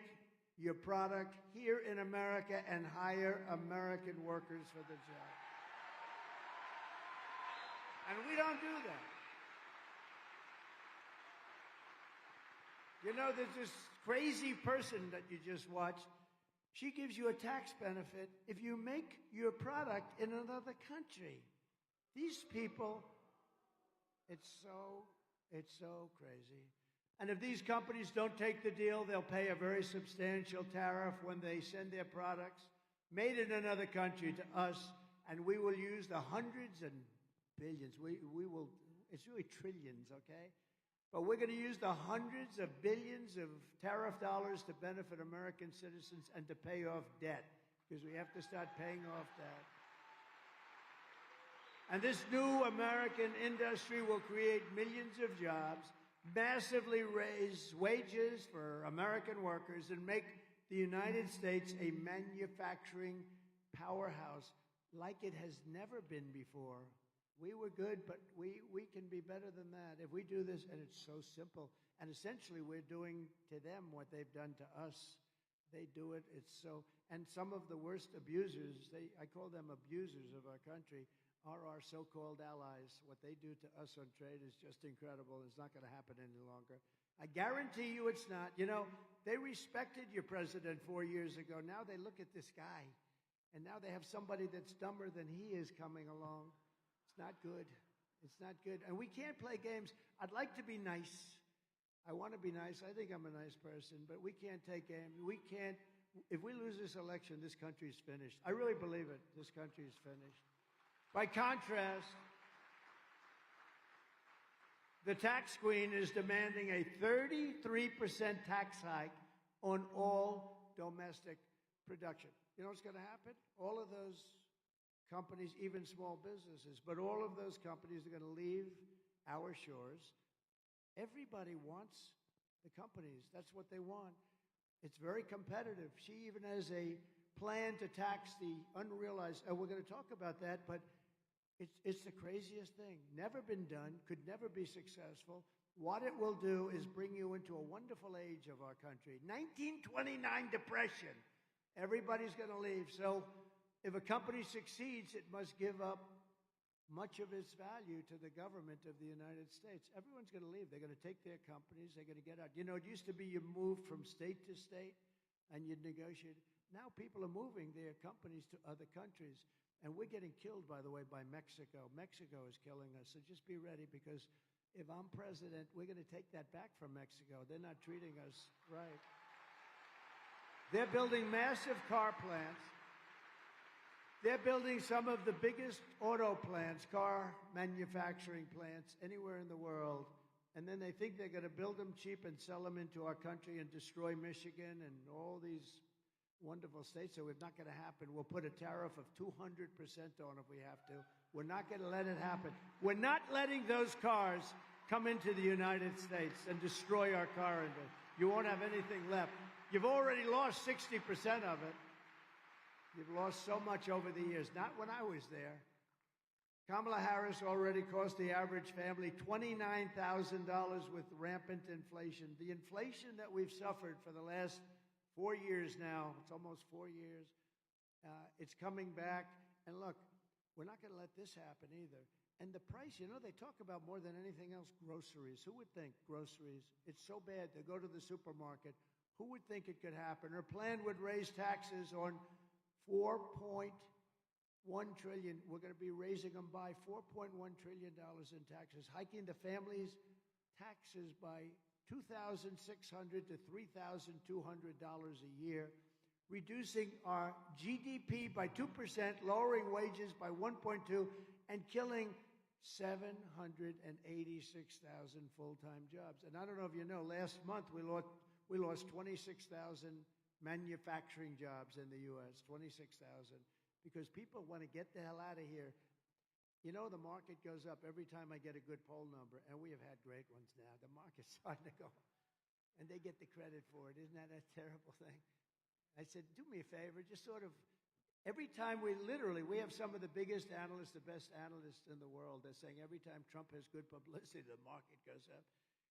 S2: your product here in America and hire American workers for the job. And we don't do that. You know, there's this crazy person that you just watched. She gives you a tax benefit if you make your product in another country. These people, it's so crazy. And if these companies don't take the deal, they'll pay a very substantial tariff when they send their products made in another country to us, and we will use the hundreds and billions. We will, it's really trillions, okay? But we're going to use the hundreds of billions of tariff dollars to benefit American citizens and to pay off debt, because we have to start paying off debt. And this new American industry will create millions of jobs, massively raise wages for American workers, and make the United States a manufacturing powerhouse like it has never been before. We were good, but we can be better than that. If we do this, and it's so simple, and essentially we're doing to them what they've done to us. They do it, it's so, and some of the worst abusers, I call them abusers of our country, are our so-called allies. What they do to us on trade is just incredible. It's not going to happen any longer. I guarantee you it's not. You know, they respected your president 4 years ago. Now they look at this guy, and now they have somebody that's dumber than he is coming along. It's not good. It's not good. And we can't play games. I'd like to be nice. I want to be nice. I think I'm a nice person, but we can't take games. We can't. If we lose this election, this country's finished. I really believe it. This country is finished. By contrast, the tax queen is demanding a 33% tax hike on all domestic production. You know what's going to happen? All of those companies, even small businesses, but all of those companies are going to leave our shores. Everybody wants the companies. That's what they want. It's very competitive. She even has a plan to tax the unrealized. We're going to talk about that, but it's the craziest thing. Never been done, could never be successful. What it will do is bring you into a wonderful age of our country. 1929 depression. Everybody's going to leave. So if a company succeeds, it must give up much of its value to the government of the United States. Everyone's going to leave. They're going to take their companies. They're going to get out. You know, it used to be you moved from state to state and you'd negotiate. Now people are moving their companies to other countries. And we're getting killed, by the way, by Mexico. Mexico is killing us. So just be ready, because if I'm president, we're going to take that back from Mexico. They're not treating us right. They're building massive car plants. They're building some of the biggest auto plants, car manufacturing plants anywhere in the world. And then they think they're going to build them cheap and sell them into our country and destroy Michigan and all these wonderful states. So it's not going to happen. We'll put a tariff of 200% on if we have to. We're not going to let it happen. We're not letting those cars come into the United States and destroy our car industry. You won't have anything left. You've already lost 60% of it. You've lost so much over the years. Not when I was there. Kamala Harris already cost the average family $29,000 with rampant inflation. The inflation that we've suffered for the last 4 years now, it's almost 4 years, it's coming back. And look, we're not going to let this happen either. And the price, you know, they talk about more than anything else, groceries. Who would think groceries? It's so bad to go to the supermarket. Who would think it could happen? Her plan would raise taxes on $4.1 trillion. We're going to be raising them by $4.1 trillion in taxes, hiking the family's taxes by $2,600 to $3,200 a year, reducing our GDP by 2%, lowering wages by 1.2, and killing 786,000 full-time jobs. And I don't know if you know, last month we lost 26,000 manufacturing jobs in the U.S., 26,000, because people want to get the hell out of here. You know, the market goes up every time I get a good poll number, and we have had great ones now. The market's starting to go, and they get the credit for it. Isn't that a terrible thing? I said, do me a favor, just sort of, every time we have some of the biggest analysts, the best analysts in the world. They're saying every time Trump has good publicity, the market goes up.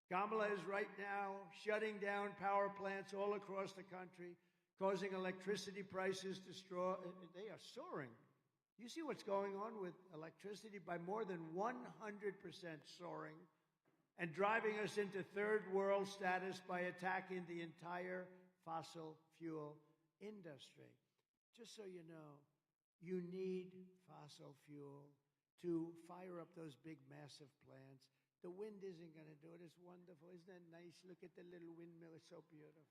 S2: Kamala is right now shutting down power plants all across the country, causing electricity prices to they are soaring. You see what's going on with electricity? By more than 100% soaring, and driving us into third world status by attacking the entire fossil fuel industry. Just so you know, you need fossil fuel to fire up those big, massive plants. The wind isn't going to do it. It's wonderful. Isn't that nice? Look at the little windmill. It's so beautiful.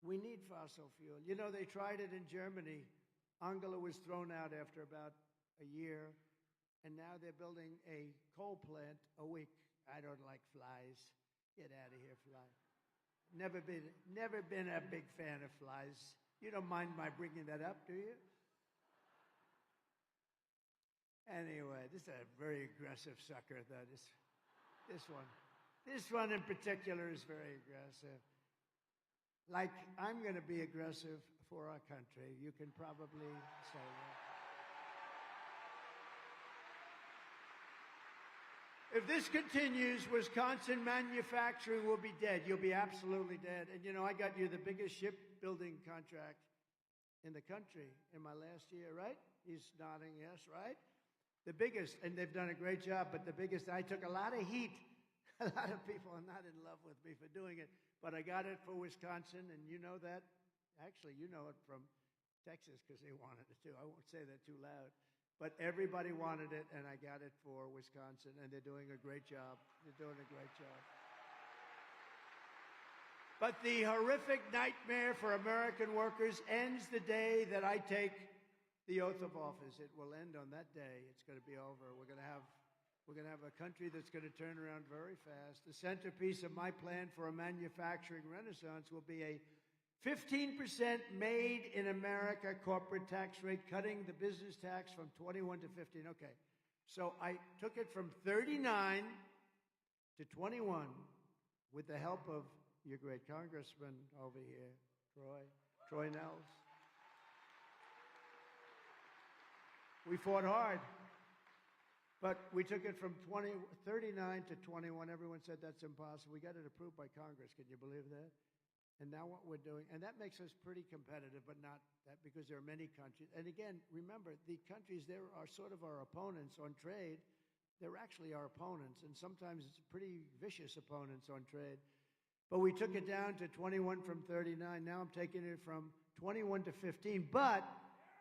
S2: We need fossil fuel. You know, they tried it in Germany. Angela was thrown out after about a year, and now they're building a coal plant a week. I don't like flies. Get out of here, fly. Never been a big fan of flies. You don't mind my bringing that up, do you? Anyway, this is a very aggressive sucker, that is. This one. This one in particular is very aggressive. Like, I'm going to be aggressive for our country. You can probably say that. If this continues, Wisconsin manufacturing will be dead. You'll be absolutely dead. And, you know, I got you the biggest shipbuilding contract in the country in my last year, right? He's nodding yes, right? The biggest, and they've done a great job, but the biggest, I took a lot of heat. A lot of people are not in love with me for doing it, but I got it for Wisconsin, and you know that. Actually, you know it from Texas because they wanted it too. I won't say that too loud. But everybody wanted it, and I got it for Wisconsin, and they're doing a great job. They're doing a great job. But the horrific nightmare for American workers ends the day that I take the oath of office. It will end on that day. It's going to be over. We're going to have a country that's going to turn around very fast. The centerpiece of my plan for a manufacturing renaissance will be a 15% made in America corporate tax rate, cutting the business tax from 21 to 15. Okay, so I took it from 39 to 21 with the help of your great congressman over here, Troy Nels. We fought hard, but we took it from 39 to 21. Everyone said that's impossible. We got it approved by Congress. Can you believe that? And now what we're doing, and that makes us pretty competitive, but not that, because there are many countries. And again, remember, the countries there are sort of our opponents on trade. They're actually our opponents, and sometimes it's pretty vicious opponents on trade. But we took it down to 21 from 39. Now I'm taking it from 21 to 15, but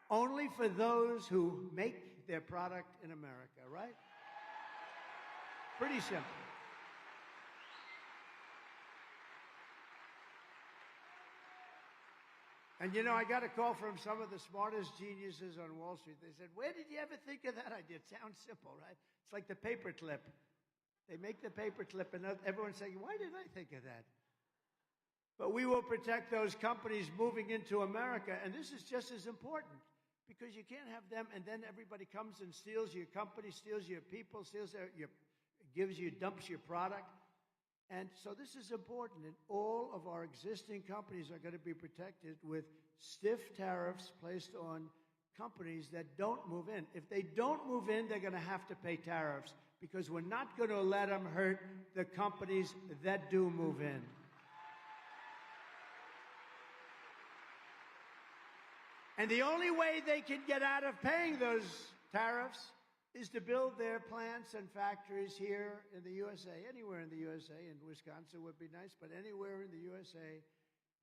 S2: only for those who make their product in America, right? Pretty simple. And, you know, I got a call from some of the smartest geniuses on Wall Street. They said, where did you ever think of that idea? It sounds simple, right? It's like the paper clip. They make the paper clip, and everyone's saying, why did I think of that? But we will protect those companies moving into America, and this is just as important, because you can't have them, and then everybody comes and steals your company, steals your people, dumps your product. And so this is important, and all of our existing companies are going to be protected with stiff tariffs placed on companies that don't move in. If they don't move in, they're going to have to pay tariffs, because we're not going to let them hurt the companies that do move in. And the only way they can get out of paying those tariffs is to build their plants and factories here in the USA, anywhere in the USA, and Wisconsin would be nice, but anywhere in the USA,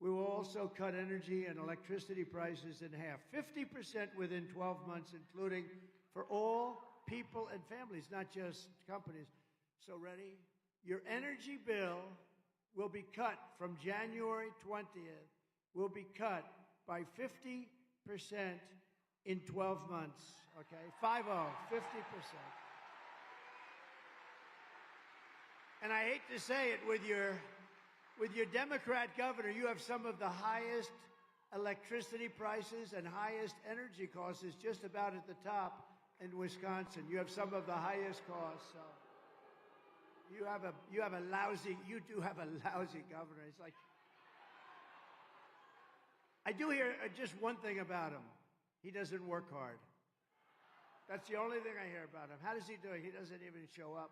S2: We will also cut energy and electricity prices in half, 50% within 12 months, including for all people and families, not just companies. So ready? Your energy bill will be cut from January 20th, will be cut by 50% in 12 months, okay? 50%. And I hate to say it, with your Democrat governor, you have some of the highest electricity prices and highest energy costs, is just about at the top in Wisconsin. You have some of the highest costs. So you do have a lousy governor. It's like, I do hear just one thing about him. He doesn't work hard. That's the only thing I hear about him. How does he do it? He doesn't even show up.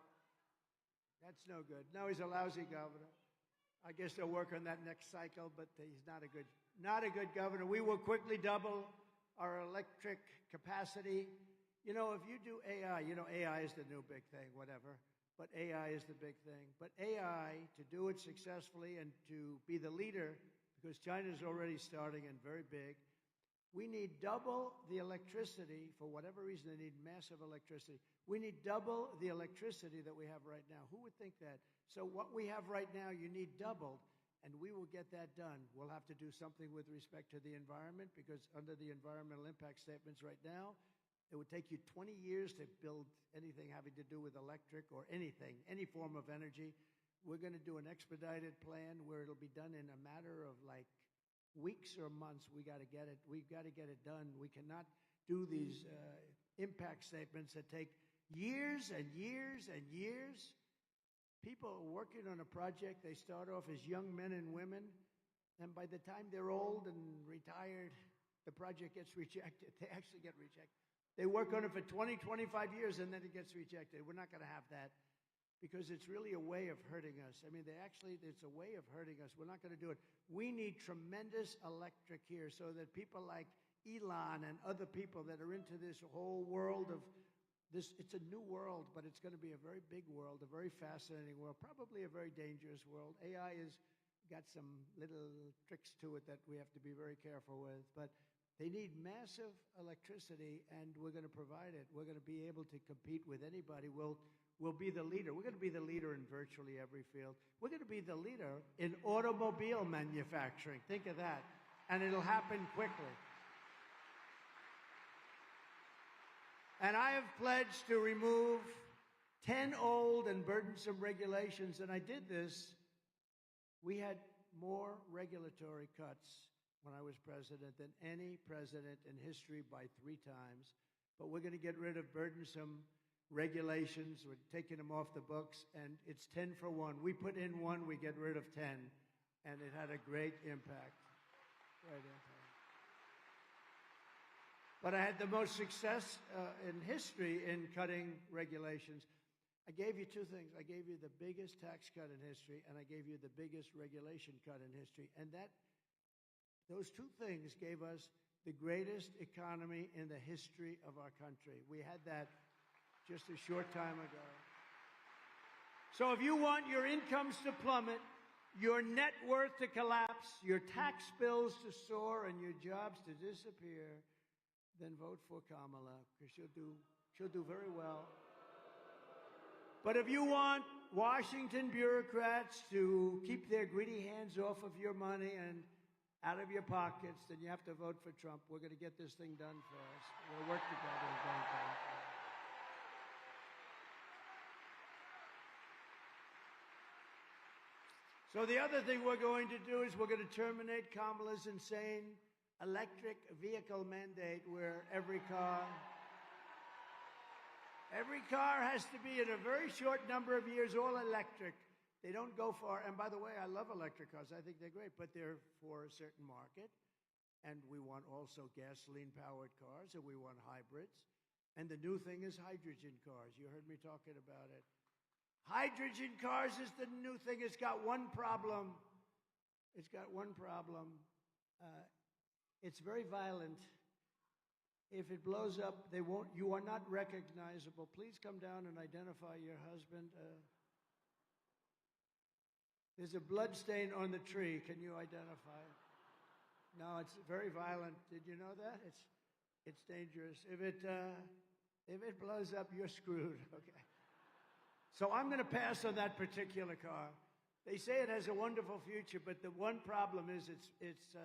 S2: That's no good. No, he's a lousy governor. I guess they'll work on that next cycle, but he's not a good governor. We will quickly double our electric capacity. You know, if you do AI, you know, AI is the new big thing, whatever. But AI is the big thing. But AI, to do it successfully and to be the leader, because China's already starting and very big, we need double the electricity. For whatever reason, they need massive electricity. We need double the electricity that we have right now. Who would think that? So what we have right now, you need doubled, and we will get that done. We'll have to do something with respect to the environment, because under the environmental impact statements right now, it would take you 20 years to build anything having to do with electric or anything, any form of energy. We're going to do an expedited plan where it'll be done in a matter of like weeks or months. We've got to get it done. We cannot do these impact statements that take years and years and years. People are working on a project. They start off as young men and women, and by the time they're old and retired, the project gets rejected. They actually get rejected. They work on it for 20, 25 years, and then it gets rejected. We're not going to have that, because it's really a way of hurting us. I mean, it's a way of hurting us. We're not going to do it. We need tremendous electric here so that people like Elon and other people that are into this whole world of this, it's a new world, but it's going to be a very big world, a very fascinating world, probably a very dangerous world. AI has got some little tricks to it that we have to be very careful with, but they need massive electricity, and we're going to provide it. We're going to be able to compete with anybody. We'll be the leader. We're going to be the leader in virtually every field. We're going to be the leader in automobile manufacturing. Think of that. And it'll happen quickly. And I have pledged to remove 10 old and burdensome regulations, and I did this. We had more regulatory cuts when I was president than any president in history by 3 times. But we're going to get rid of burdensome regulations. We're taking them off the books, and it's 10 for 1. We put in 1, we get rid of 10, and it had a great impact. Great impact. But I had the most success in history in cutting regulations. I gave you 2 things. I gave you the biggest tax cut in history, and I gave you the biggest regulation cut in history. And those 2 things gave us the greatest economy in the history of our country. We had that just a short time ago. So if you want your incomes to plummet, your net worth to collapse, your tax bills to soar, and your jobs to disappear, then vote for Kamala, because she'll do very well. But if you want Washington bureaucrats to keep their greedy hands off of your money and out of your pockets, then you have to vote for Trump. We're going to get this thing done for us. We'll work together and get it done. So the other thing we're going to do is we're going to terminate Kamala's insane electric vehicle mandate, where every car has to be in a very short number of years all electric. They don't go far. And by the way, I love electric cars. I think they're great, but they're for a certain market. And we want also gasoline-powered cars, and we want hybrids. And the new thing is hydrogen cars. You heard me talking about it. Hydrogen cars is the new thing. It's got one problem. It's very violent. If it blows up, you are not recognizable. Please come down and identify your husband. There's a blood stain on the tree. Can you identify it? No, it's very violent. Did you know that? It's dangerous. If it blows up, you're screwed. Okay. So I'm going to pass on that particular car. They say it has a wonderful future, but the one problem is it's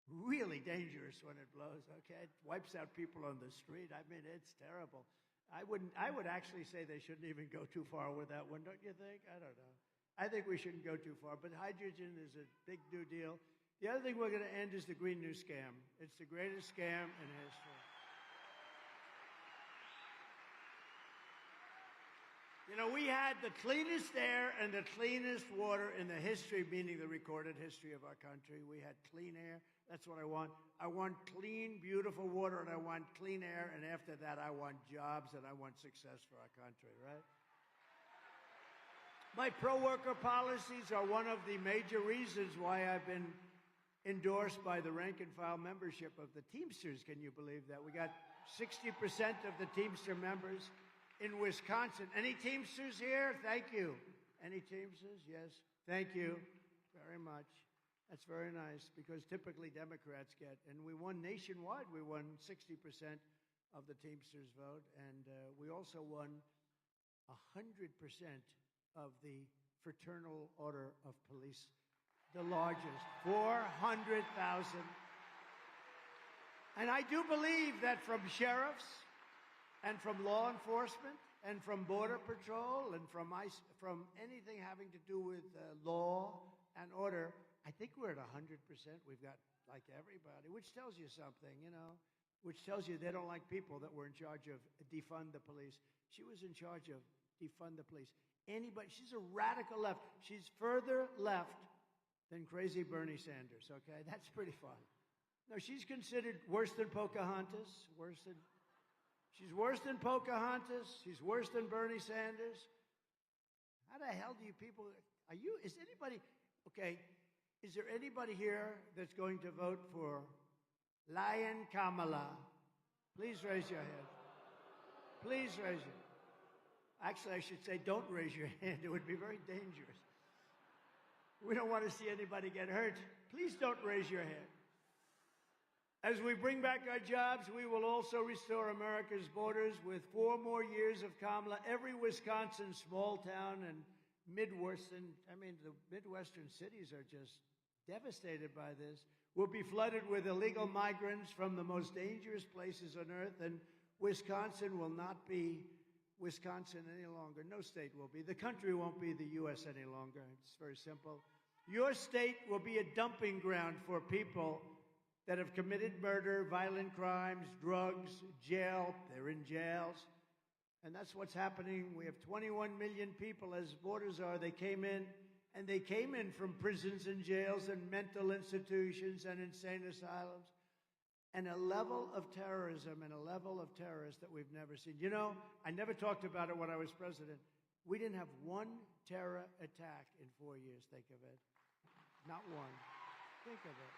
S2: really dangerous when it blows. Okay, it wipes out people on the street. I mean, it's terrible. I would actually say they shouldn't even go too far with that one, don't you think? I don't know. I think we shouldn't go too far, but hydrogen is a big new deal. The other thing we're going to end is the Green New Scam. It's the greatest scam in history. You know, we had the cleanest air and the cleanest water in the history, meaning the recorded history of our country. We had clean air. That's what I want. I want clean, beautiful water, and I want clean air, and after that, I want jobs, and I want success for our country, right? My pro-worker policies are one of the major reasons why I've been endorsed by the rank-and-file membership of the Teamsters. Can you believe that? We got 60% of the Teamster members in Wisconsin. Any Teamsters here? Thank you. Any Teamsters? Yes. Thank you very much. That's very nice, because typically Democrats get, and we won nationwide. We won 60% of the Teamsters vote, and we also won 100% of the Fraternal Order of Police, the largest, 400,000. And I do believe that from sheriffs and from law enforcement and from Border Patrol and from ICE, from anything having to do with law and order, I think we're at 100%. We've got like everybody, which tells you something, you know, which tells you they don't like people that were in charge of defund the police. She was in charge of defund the police. Anybody, she's a radical left. She's further left than crazy Bernie Sanders, okay? That's pretty fun. No, she's considered worse than Pocahontas, she's worse than Pocahontas, she's worse than Bernie Sanders. How the hell do you people, is there anybody here that's going to vote for Lion Kamala? Please raise your hand. Please raise your hand. Actually, I should say don't raise your hand. It would be very dangerous. We don't want to see anybody get hurt. Please don't raise your hand. As we bring back our jobs, we will also restore America's borders with 4 more years of Kamala. Every Wisconsin small town and the Midwestern cities are just devastated by this. We'll be flooded with illegal migrants from the most dangerous places on earth, and Wisconsin will not be Wisconsin any longer. No state will be. The country won't be the U.S. any longer. It's very simple. Your state will be a dumping ground for people that have committed murder, violent crimes, drugs, jail. They're in jails. And that's what's happening. We have 21 million people, as borders are. They came in from prisons and jails and mental institutions and insane asylums. And a level of terrorism and a level of terrorists that we've never seen. You know, I never talked about it when I was president. We didn't have one terror attack in 4 years. Think of it. Not one. Think of it.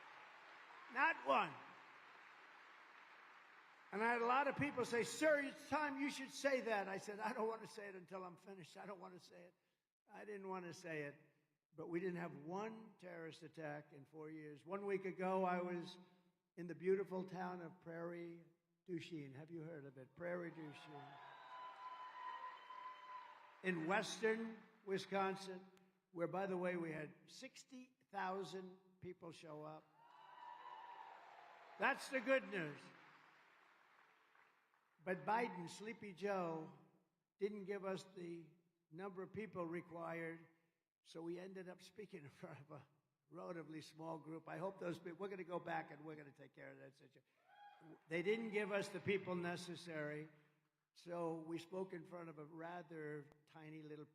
S2: Not one. And I had a lot of people say, sir, it's time you should say that. I said, I don't want to say it until I'm finished. I don't want to say it. I didn't want to say it. But we didn't have one terrorist attack in 4 years. 1 week ago, I was in the beautiful town of Prairie du Chien. Have you heard of it? Prairie du Chien. In western Wisconsin, where, by the way, we had 60,000 people show up. That's the good news. But Biden, Sleepy Joe, didn't give us the number of people required, so we ended up speaking in front of a relatively small group. I hope those people, we're going to go back and we're going to take care of that situation. They didn't give us the people necessary, so we spoke in front of a rather tiny little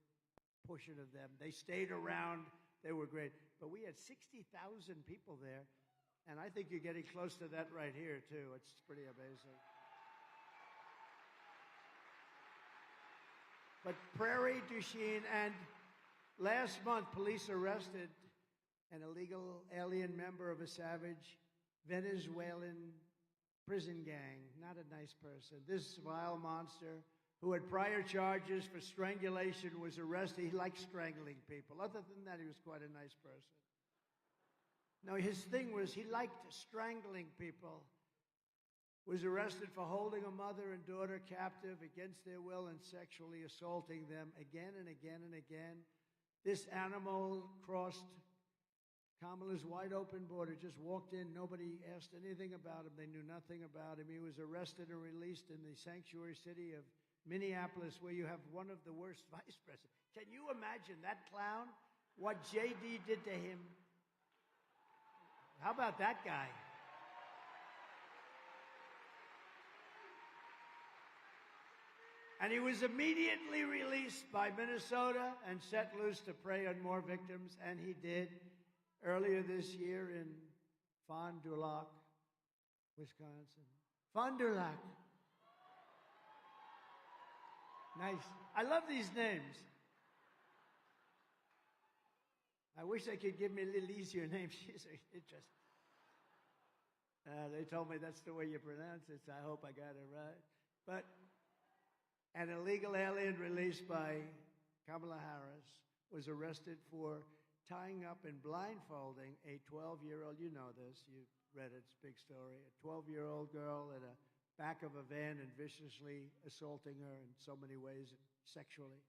S2: portion of them. They stayed around. They were great. But we had 60,000 people there, and I think you're getting close to that right here, too. It's pretty amazing. But Prairie du Chien, and last month, police arrested an illegal alien member of a savage Venezuelan prison gang. Not a nice person. This vile monster who had prior charges for strangulation, was arrested. He liked strangling people. Other than that, he was quite a nice person. No, his thing was he liked strangling people. Was arrested for holding a mother and daughter captive against their will and sexually assaulting them again and again and again. This animal crossed Kamala's wide open border, just walked in. Nobody asked anything about him. They knew nothing about him. He was arrested and released in the sanctuary city of Minneapolis, where you have one of the worst vice presidents. Can you imagine that clown? What JD did to him? How about that guy? And he was immediately released by Minnesota and set loose to prey on more victims, and he did earlier this year in Fond du Lac, Wisconsin. Fond du Lac. Nice. I love these names. I wish they could give me a little easier names. These are interesting. They told me that's the way you pronounce it, so I hope I got it right. But an illegal alien released by Kamala Harris was arrested for tying up and blindfolding a 12-year-old, you know this, you read it, it's a big story, a 12-year-old girl at a back of a van and viciously assaulting her in so many ways sexually.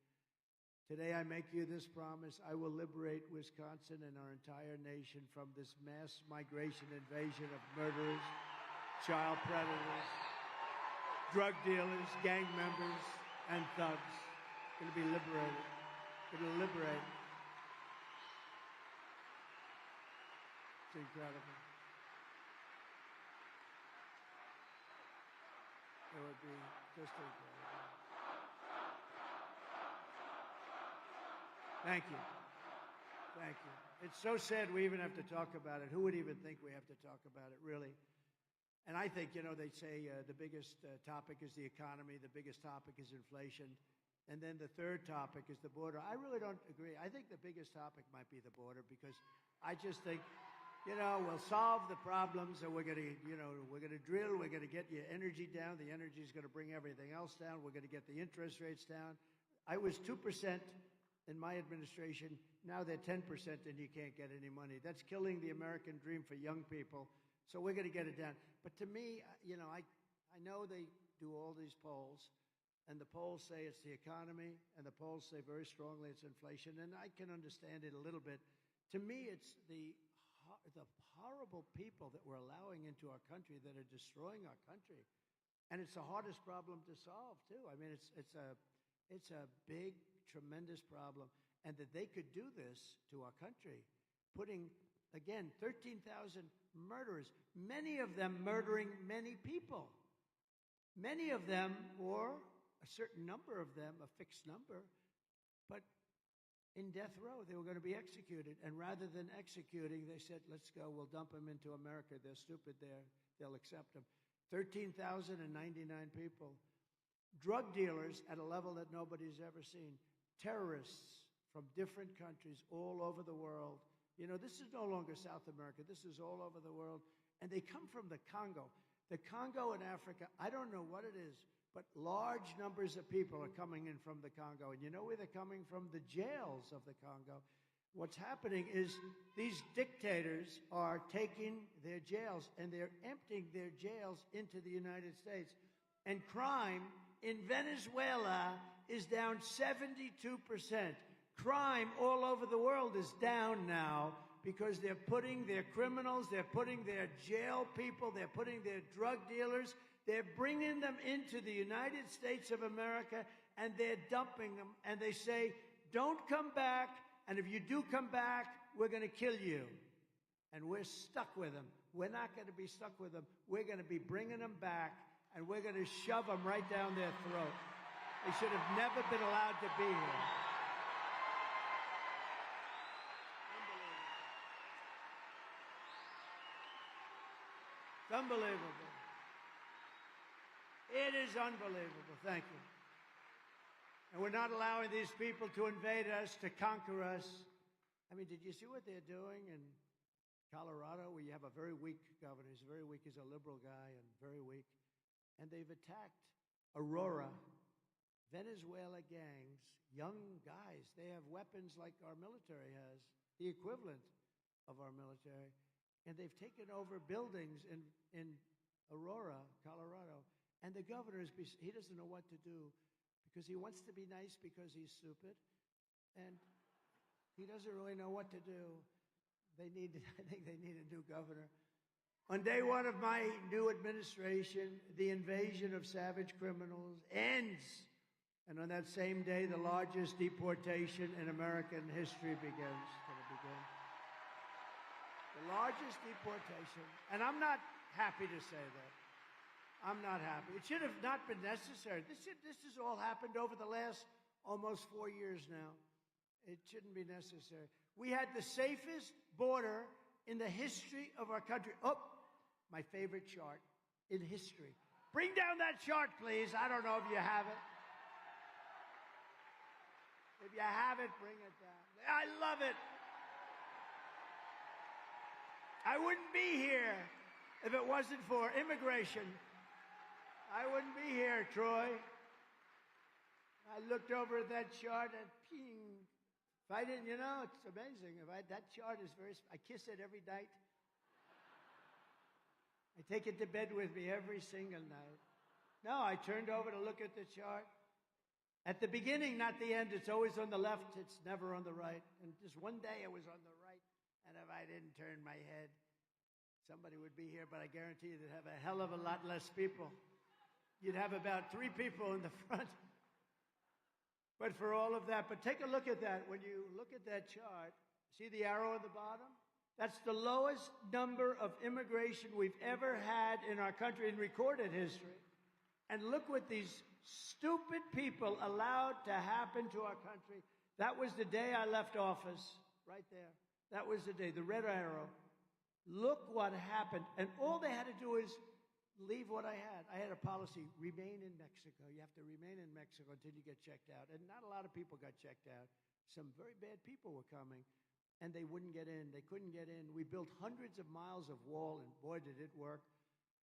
S2: Today I make you this promise: I will liberate Wisconsin and our entire nation from this mass migration invasion of murderers, child predators, drug dealers, gang members, and thugs. Going to be liberated. Going to liberate. It's incredible. It would be just incredible. Thank you. Thank you. It's so sad we even have to talk about it. Who would even think we have to talk about it, really? And I think, you know, they say the biggest topic is the economy, the biggest topic is inflation, and then the third topic is the border. I really don't agree. I think the biggest topic might be the border, because I just think, you know, we'll solve the problems, and we're going to, you know, we're going to drill, we're going to get your energy down. The energy is going to bring everything else down. We're going to get the interest rates down. I was 2% in my administration. Now they're 10%, and you can't get any money. That's killing the American dream for young people. So we're going to get it down. But to me, you know, I know they do all these polls, and the polls say it's the economy, and the polls say very strongly it's inflation, and I can understand it a little bit. To me, it's the horrible people that we're allowing into our country that are destroying our country. And it's the hardest problem to solve, too. I mean, it's a big, tremendous problem. And that they could do this to our country, putting, again, 13,000 murderers, many of them murdering many people. Many of them, or a certain number of them, a fixed number, but in death row. They were going to be executed. And rather than executing, they said, let's go, we'll dump them into America. They're stupid there. They'll accept them. 13,099 people. Drug dealers at a level that nobody's ever seen. Terrorists from different countries all over the world. You know, this is no longer South America. This is all over the world. And they come from the Congo. The Congo in Africa, I don't know what it is, but large numbers of people are coming in from the Congo. And you know where they're coming from? The jails of the Congo. What's happening is these dictators are taking their jails and they're emptying their jails into the United States. And crime in Venezuela is down 72%. Crime all over the world is down now because they're putting their criminals, they're putting their jail people, they're putting their drug dealers, they're bringing them into the United States of America, and they're dumping them, and they say, don't come back, and if you do come back, we're going to kill you. And we're stuck with them. We're not going to be stuck with them. We're going to be bringing them back, and we're going to shove them right down their throat. They should have never been allowed to be here. It's unbelievable. It is unbelievable. Thank you. And we're not allowing these people to invade us, to conquer us. I mean, did you see what they're doing in Colorado, where you have a very weak governor? He's very weak. He's a liberal guy and very weak. And they've attacked Aurora, Venezuela gangs, young guys, they have weapons like our military has, the equivalent of our military. And they've taken over buildings in Aurora, Colorado. And the governor, he doesn't know what to do because he wants to be nice because he's stupid. And he doesn't really know what to do. I think they need a new governor. On day one of my new administration, the invasion of savage criminals ends. And on that same day, the largest deportation in American history begins. The largest deportation. And I'm not happy to say that. I'm not happy. It should have not been necessary. This has all happened over the last almost 4 years now. It shouldn't be necessary. We had the safest border in the history of our country. Oh, my favorite chart in history. Bring down that chart, please. I don't know if you have it. If you have it, bring it down. I love it. I wouldn't be here if it wasn't for immigration. I wouldn't be here, Troy. I looked over at that chart and ping. If I didn't, it's amazing. That chart is I kiss it every night. I take it to bed with me every single night. No, I turned over to look at the chart. At the beginning, not the end. It's always on the left. It's never on the right. And just one day it was on the right. And if I didn't turn my head, somebody would be here. But I guarantee you they'd have a hell of a lot less people. You'd have about 3 people in the front. But for all of that, but take a look at that. When you look at that chart, see the arrow at the bottom? That's the lowest number of immigration we've ever had in our country in recorded history. And look what these stupid people allowed to happen to our country. That was the day I left office, right there. That was the day, the red arrow. Look what happened. And all they had to do is leave what I had. I had a policy, remain in Mexico. You have to remain in Mexico until you get checked out. And not a lot of people got checked out. Some very bad people were coming, and they wouldn't get in. They couldn't get in. We built hundreds of miles of wall, and boy, did it work.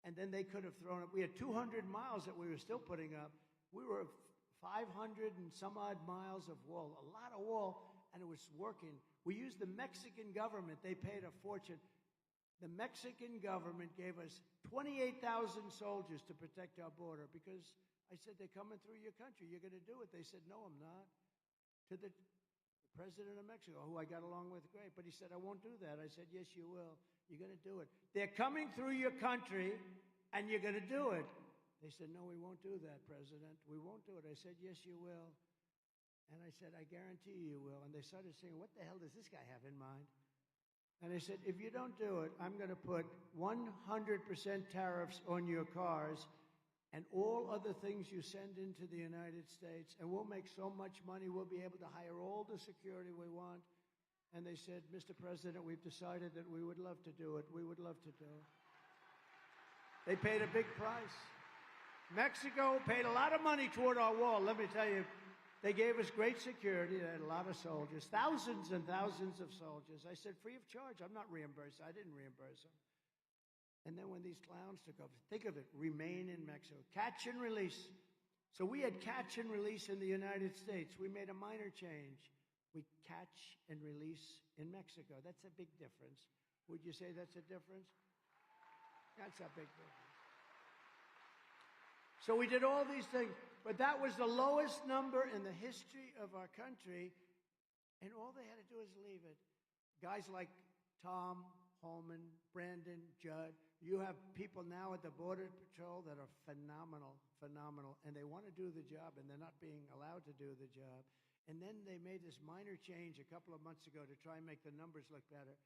S2: And then they could have thrown up. We had 200 miles that we were still putting up. We were 500 and some odd miles of wall, a lot of wall, and it was working. We used the Mexican government. They paid a fortune. The Mexican government gave us 28,000 soldiers to protect our border because I said, they're coming through your country. You're going to do it. They said, no, I'm not. To the president of Mexico, who I got along with great. But he said, I won't do that. I said, yes, you will. You're going to do it. They're coming through your country, and you're going to do it. They said, no, we won't do that, President. We won't do it. I said, yes, you will. And I said, I guarantee you will. And they started saying, what the hell does this guy have in mind? And I said, if you don't do it, I'm going to put 100% tariffs on your cars and all other things you send into the United States, and we'll make so much money, we'll be able to hire all the security we want. And they said, Mr. President, we've decided that we would love to do it. We would love to do it. They paid a big price. Mexico paid a lot of money toward our wall. Let me tell you, they gave us great security. They had a lot of soldiers, thousands and thousands of soldiers. I said, free of charge. I'm not reimbursed. I didn't reimburse them. And then when these clowns took over, think of it, remain in Mexico. Catch and release. So we had catch and release in the United States. We made a minor change. We catch and release in Mexico. That's a big difference. Would you say that's a difference? That's a big difference. So we did all these things, but that was the lowest number in the history of our country, and all they had to do is leave it. Guys like Tom, Holman, Brandon, Judd, you have people now at the Border Patrol that are phenomenal, and they want to do the job, and they're not being allowed to do the job. And then they made this minor change a couple of months ago to try and make the numbers look better.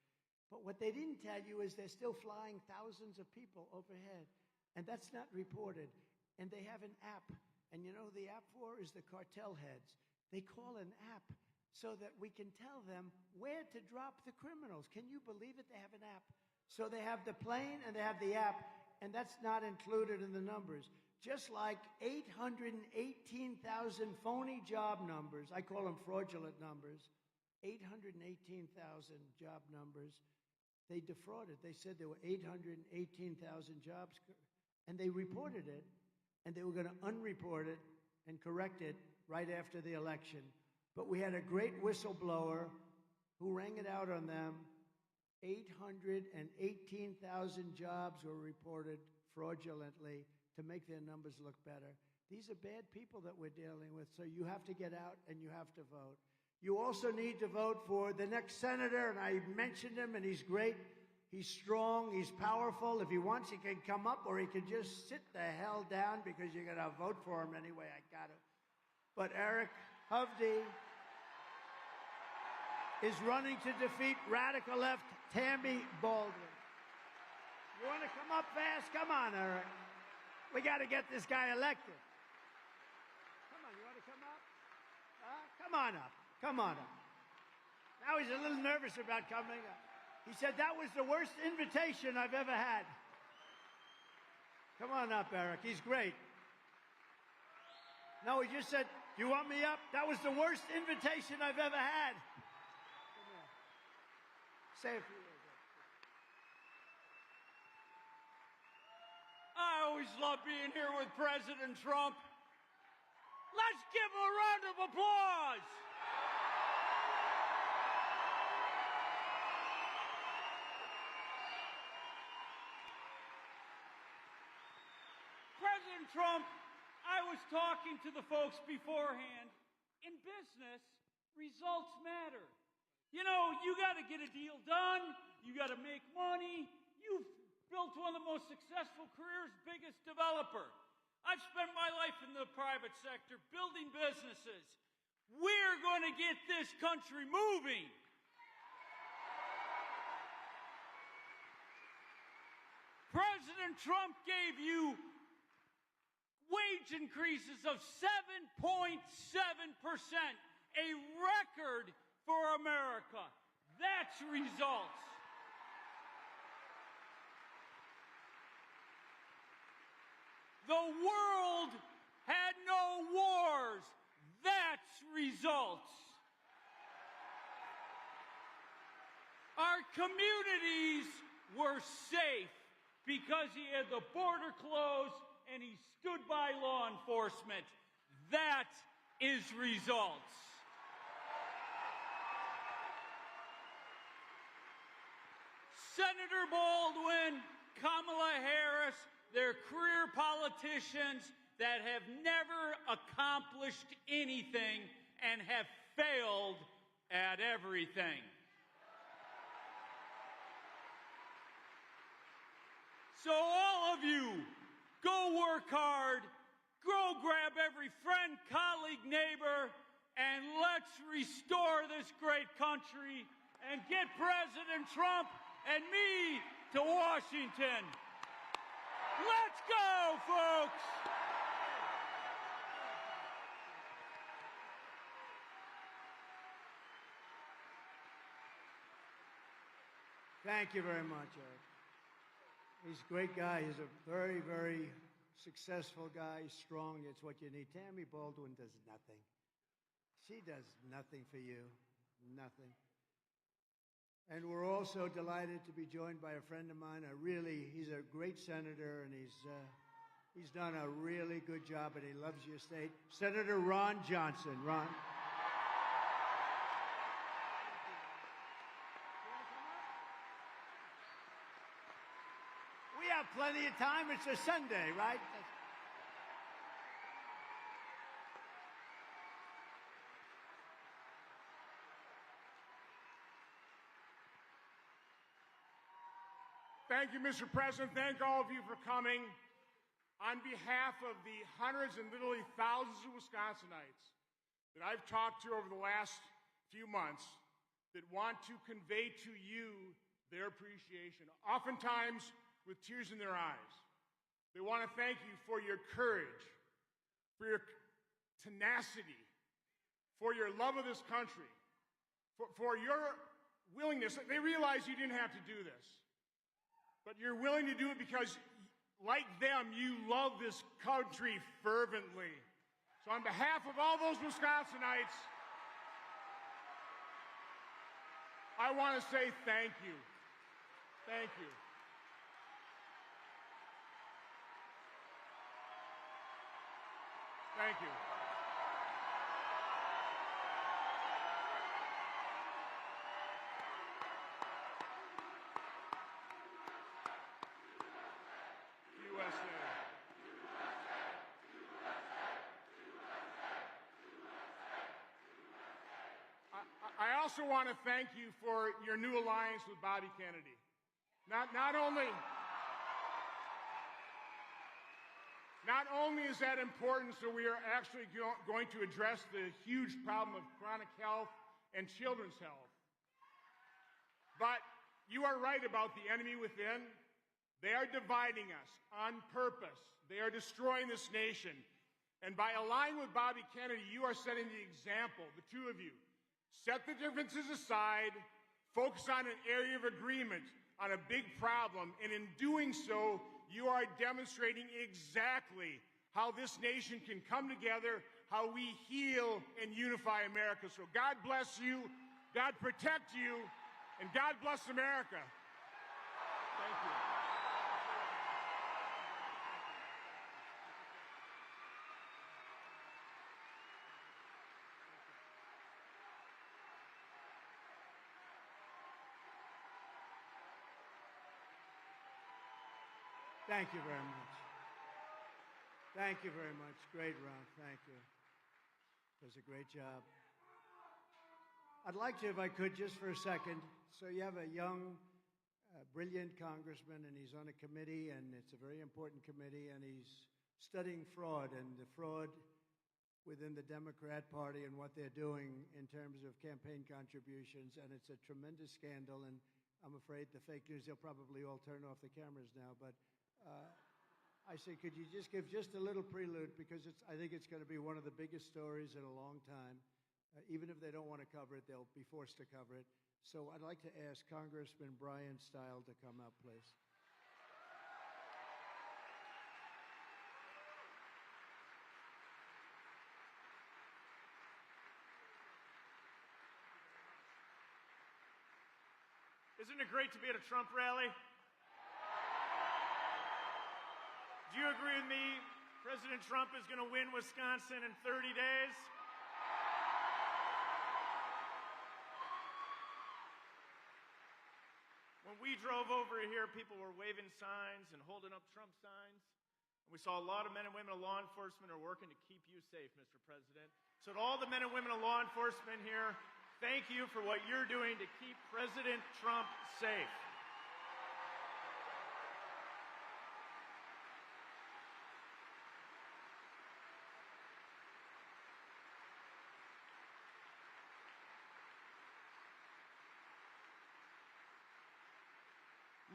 S2: But what they didn't tell you is they're still flying thousands of people overhead, and that's not reported. And they have an app. And you know who the app for is the cartel heads. They call an app so that we can tell them where to drop the criminals. Can you believe it? They have an app. So they have the plane and they have the app, and that's not included in the numbers. Just like 818,000 phony job numbers, I call them fraudulent numbers, 818,000 job numbers, they defrauded. They said there were 818,000 jobs, and they reported it. And they were going to unreport it and correct it right after the election. But we had a great whistleblower who rang it out on them. 818,000 jobs were reported fraudulently to make their numbers look better. These are bad people that we're dealing with, so you have to get out and you have to vote. You also need to vote for the next senator, and I mentioned him, and he's great. He's strong. He's powerful. If he wants, he can come up, or he can just sit the hell down because you're going to vote for him anyway. I got to. But Eric Hovde is running to defeat radical left Tammy Baldwin. You want to come up fast? Come on, Eric. We got to get this guy elected. Come on, you want to come up? Come on up. Come on up. Now he's a little nervous about coming up. He said that was the worst invitation I've ever had. Come on up, Eric. He's great. No, he just said, "Do you want me up?" That was the worst invitation I've ever had. Come here. Say a few words.
S10: I always love being here with President Trump. Let's give him a round of applause. President Trump, I was talking to the folks beforehand. In business, results matter. You know, you got to get a deal done. You got to make money. You've built one of the most successful careers, biggest developer. I've spent my life in the private sector building businesses. We're going to get this country moving. President Trump gave you wage increases of 7.7%, a record for America. That's results. The world had no wars. That's results. Our communities were safe because he had the border closed and he stood by law enforcement. That is results. Senator Baldwin, Kamala Harris, they're career politicians that have never accomplished anything and have failed at everything. So all of you, go work hard, go grab every friend, colleague, neighbor, and let's restore this great country and get President Trump and me to Washington. Let's go, folks!
S2: Thank you very much, Eric. He's a great guy. He's a very, very successful guy. He's strong. It's what you need. Tammy Baldwin does nothing. She does nothing for you. Nothing. And we're also delighted to be joined by a friend of mine. He's a great senator, and he's done a really good job, and he loves your state. Senator Ron Johnson. Ron. We have plenty of time. It's a Sunday, right?
S7: Thank you, Mr. President. Thank all of you for coming. On behalf of the hundreds and literally thousands of Wisconsinites that I've talked to over the last few months that want to convey to you their appreciation, oftentimes with tears in their eyes, they want to thank you for your courage, for your tenacity, for your love of this country, for your willingness. They realize you didn't have to do this. But you're willing to do it because, like them, you love this country fervently. So on behalf of all those Wisconsinites, I want to say thank you. Thank you. Thank you. also want to thank you for your new alliance with Bobby Kennedy. Not only is that important, so we are actually going to address the huge problem of chronic health and children's health. But you are right about the enemy within. They are dividing us on purpose. They are destroying this nation. And by aligning with Bobby Kennedy, you are setting the example, the two of you. Set the differences aside, focus on an area of agreement on a big problem, and in doing so, you are demonstrating exactly how this nation can come together, how we heal and unify America. So God bless you, God protect you, and God bless America. Thank you.
S2: Thank you very much. Thank you very much. Great, Ron. Thank you. Does a great job. I'd like to, if I could, just for a second. So you have a young, brilliant congressman, and he's on a committee, and it's a very important committee, and he's studying fraud and the fraud within the Democrat Party and what they're doing in terms of campaign contributions, and it's a tremendous scandal, and I'm afraid the fake news, they'll probably all turn off the cameras now, but I say, could you just give just a little prelude, because I think it's going to be one of the biggest stories in a long time. Even if they don't want to cover it, they'll be forced to cover it. So I'd like to ask Congressman Brian Stile to come up, please.
S11: Isn't it great to be at a Trump rally? Do you agree with me? President Trump is going to win Wisconsin in 30 days? When we drove over here, people were waving signs and holding up Trump signs. And we saw a lot of men and women of law enforcement are working to keep you safe, Mr. President. So to all the men and women of law enforcement here, thank you for what you're doing to keep President Trump safe.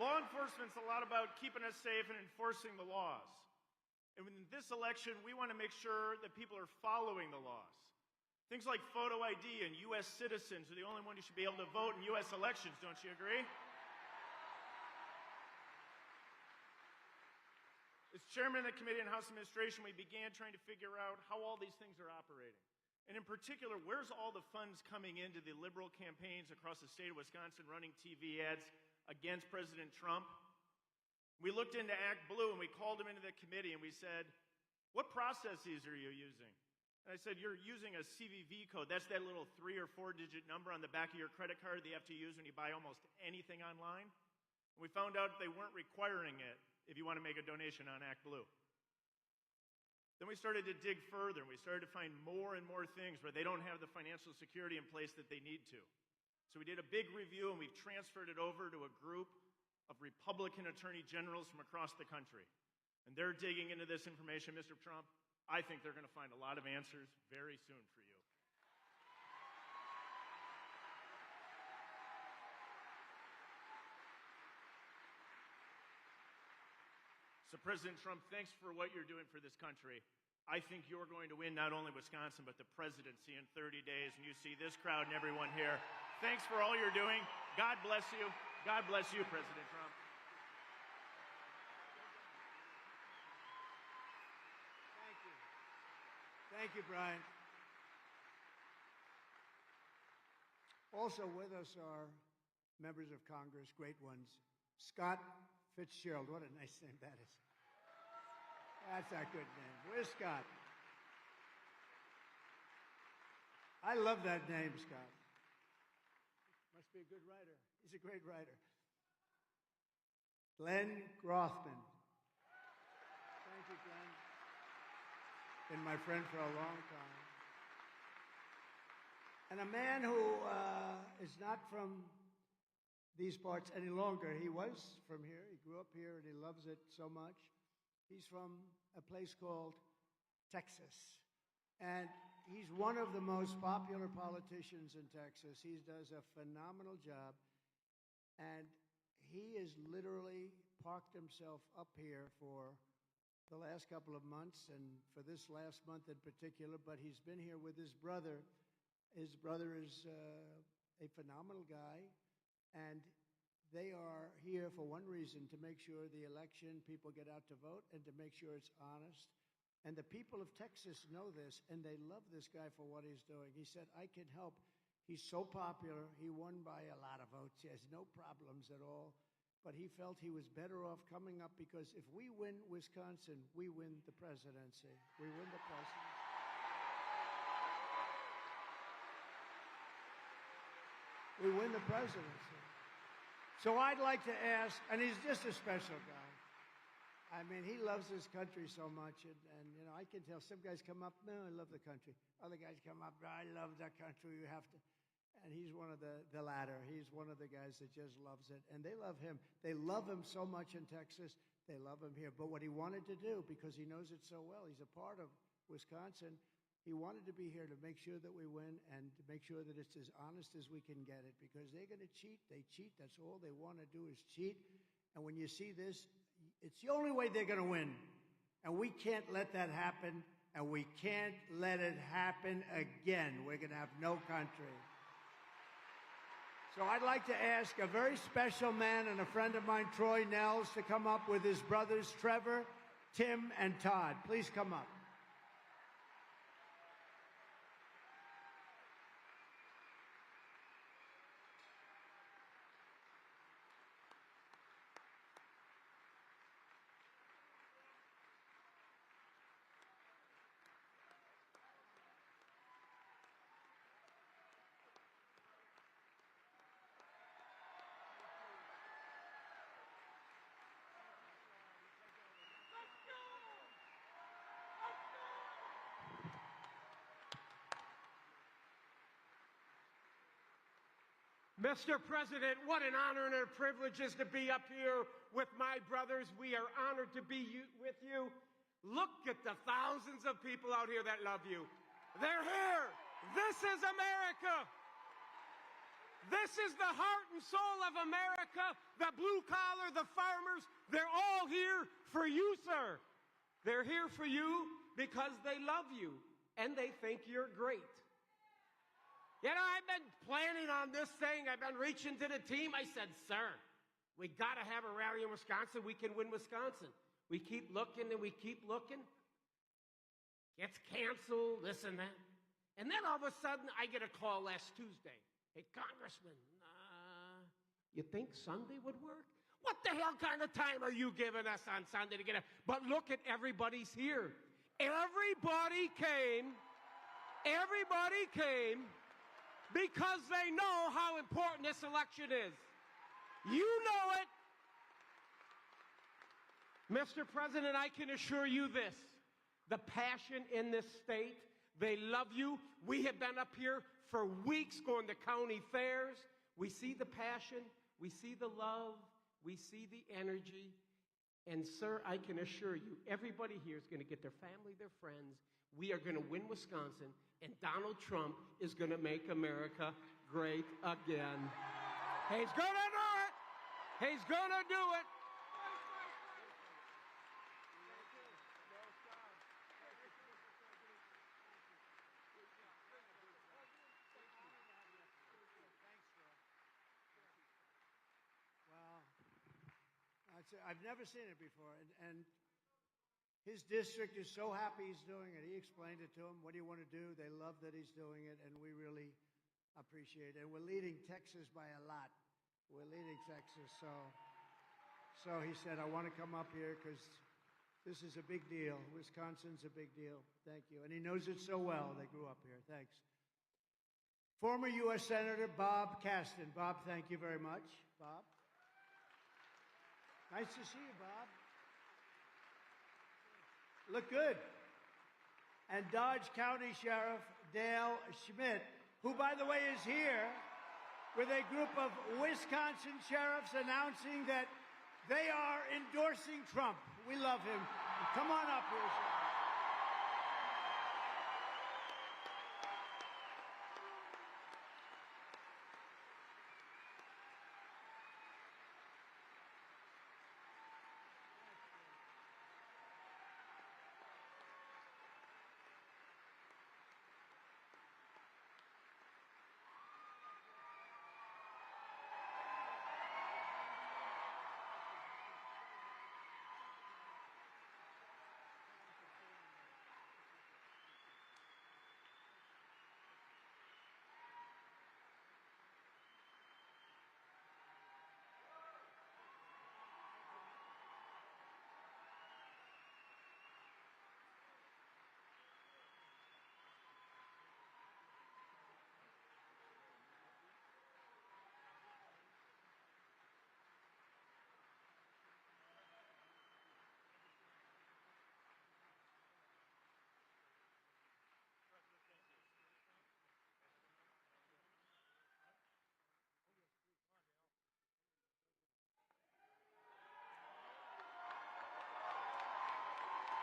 S11: Law enforcement's a lot about keeping us safe and enforcing the laws. And in this election, we want to make sure that people are following the laws. Things like photo ID and U.S. citizens are the only one who should be able to vote in U.S. elections, don't you agree? As chairman of the Committee on House Administration, we began trying to figure out how all these things are operating. And in particular, where's all the funds coming into the liberal campaigns across the state of Wisconsin running TV ads against President Trump? We looked into Act Blue and we called him into the committee and we said, what processes are you using? And I said, you're using a CVV code. That's that little 3 or 4 digit number on the back of your credit card that you have to use when you buy almost anything online. And we found out they weren't requiring it if you want to make a donation on Act Blue. Then we started to dig further and we started to find more and more things where they don't have the financial security in place that they need to. So we did a big review and we've transferred it over to a group of Republican attorney generals from across the country. And they're digging into this information, Mr. Trump. I think they're going to find a lot of answers very soon for you. So President Trump, thanks for what you're doing for this country. I think you're going to win not only Wisconsin, but the presidency in 30 days. And you see this crowd and everyone here. Thanks for all you're doing. God bless you. God bless you, President Trump.
S2: Thank you. Thank you, Brian. Also with us are members of Congress, great ones. Scott Fitzgerald. What a nice name that is. That's a good name. Where's Scott? I love that name, Scott. Must be a good writer. He's a great writer. Glenn Grothman. Thank you, Glenn. Been my friend for a long time. And a man who is not from these parts any longer. He was from here. He grew up here, and he loves it so much. He's from a place called Texas. And he's one of the most popular politicians in Texas. He does a phenomenal job. And he has literally parked himself up here for the last couple of months and for this last month in particular. But he's been here with his brother. His brother is a phenomenal guy. And they are here for one reason, to make sure the election, people get out to vote, and to make sure it's honest. And the people of Texas know this, and they love this guy for what he's doing. He said, I can help. He's so popular. He won by a lot of votes. He has no problems at all. But he felt he was better off coming up, because if we win Wisconsin, we win the presidency. We win the presidency. We win the presidency. So I'd like to ask, and he's just a special guy. I mean, he loves his country so much, and you know, I can tell some guys come up, no, I love the country. Other guys come up, I love that country, you have to. And he's one of the latter. He's one of the guys that just loves it, and they love him. They love him so much in Texas. They love him here. But what he wanted to do, because he knows it so well, he's a part of Wisconsin, he wanted to be here to make sure that we win and to make sure that it's as honest as we can get it, because they're going to cheat. They cheat. That's all they want to do is cheat. And when you see this, it's the only way they're going to win. And we can't let that happen, and we can't let it happen again. We're going to have no country. So I'd like to ask a very special man and a friend of mine, Troy Nels, to come up with his brothers, Trevor, Tim, and Todd. Please come up.
S12: Mr. President, what an honor and a privilege is to be up here with my brothers. We are honored to be with you. Look at the thousands of people out here that love you. They're here. This is America. This is the heart and soul of America. The blue collar, the farmers, they're all here for you, sir. They're here for you because they love you and they think you're great. You know, I've been planning on this thing. I've been reaching to the team. I said, sir, we got to have a rally in Wisconsin. We can win Wisconsin. We keep looking and we keep looking. Gets canceled, this and that. And then all of a sudden, I get a call last Tuesday. Hey, Congressman, you think Sunday would work? What the hell kind of time are you giving us on Sunday to get it? But look at everybody's here. Everybody came. Everybody came. Because they know how important this election is. You know it. Mr. President, I can assure you this. The passion in this state, they love you. We have been up here for weeks going to county fairs. We see the passion. We see the love. We see the energy. And, sir, I can assure you, everybody here is going to get their family, their friends. We are going to win Wisconsin, and Donald Trump is going to make America great again. He's going to do it. He's going to do it.
S2: Wow. I've never seen it before, and his district is so happy he's doing it. He explained it to them. What do you want to do? They love that he's doing it, and we really appreciate it. And we're leading Texas by a lot. We're leading Texas. So he said, I want to come up here because this is a big deal. Wisconsin's a big deal. Thank you. And he knows it so well. They grew up here. Thanks. Former U.S. Senator Bob Caston. Bob, thank you very much. Bob. Nice to see you, Bob. Look good. And Dodge County Sheriff Dale Schmidt, who, by the way, is here. with a group of Wisconsin sheriffs announcing that they are endorsing Trump. We love him. Come on up here, Sheriff.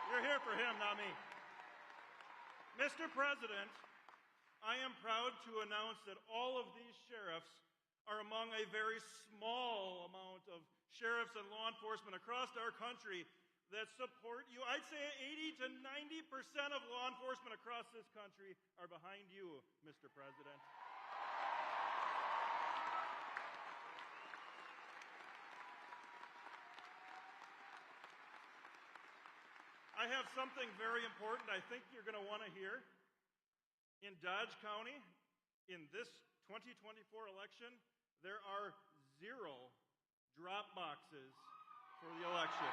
S13: You're here for him, not me. Mr. President, I am proud to announce that all of these sheriffs are among a very small amount of sheriffs and law enforcement across our country that support you. I'd say 80 to 90% of law enforcement across this country are behind you, Mr. President. I have something very important I think you're going to want to hear. In Dodge County, in this 2024 election, there are 0 drop boxes for the election.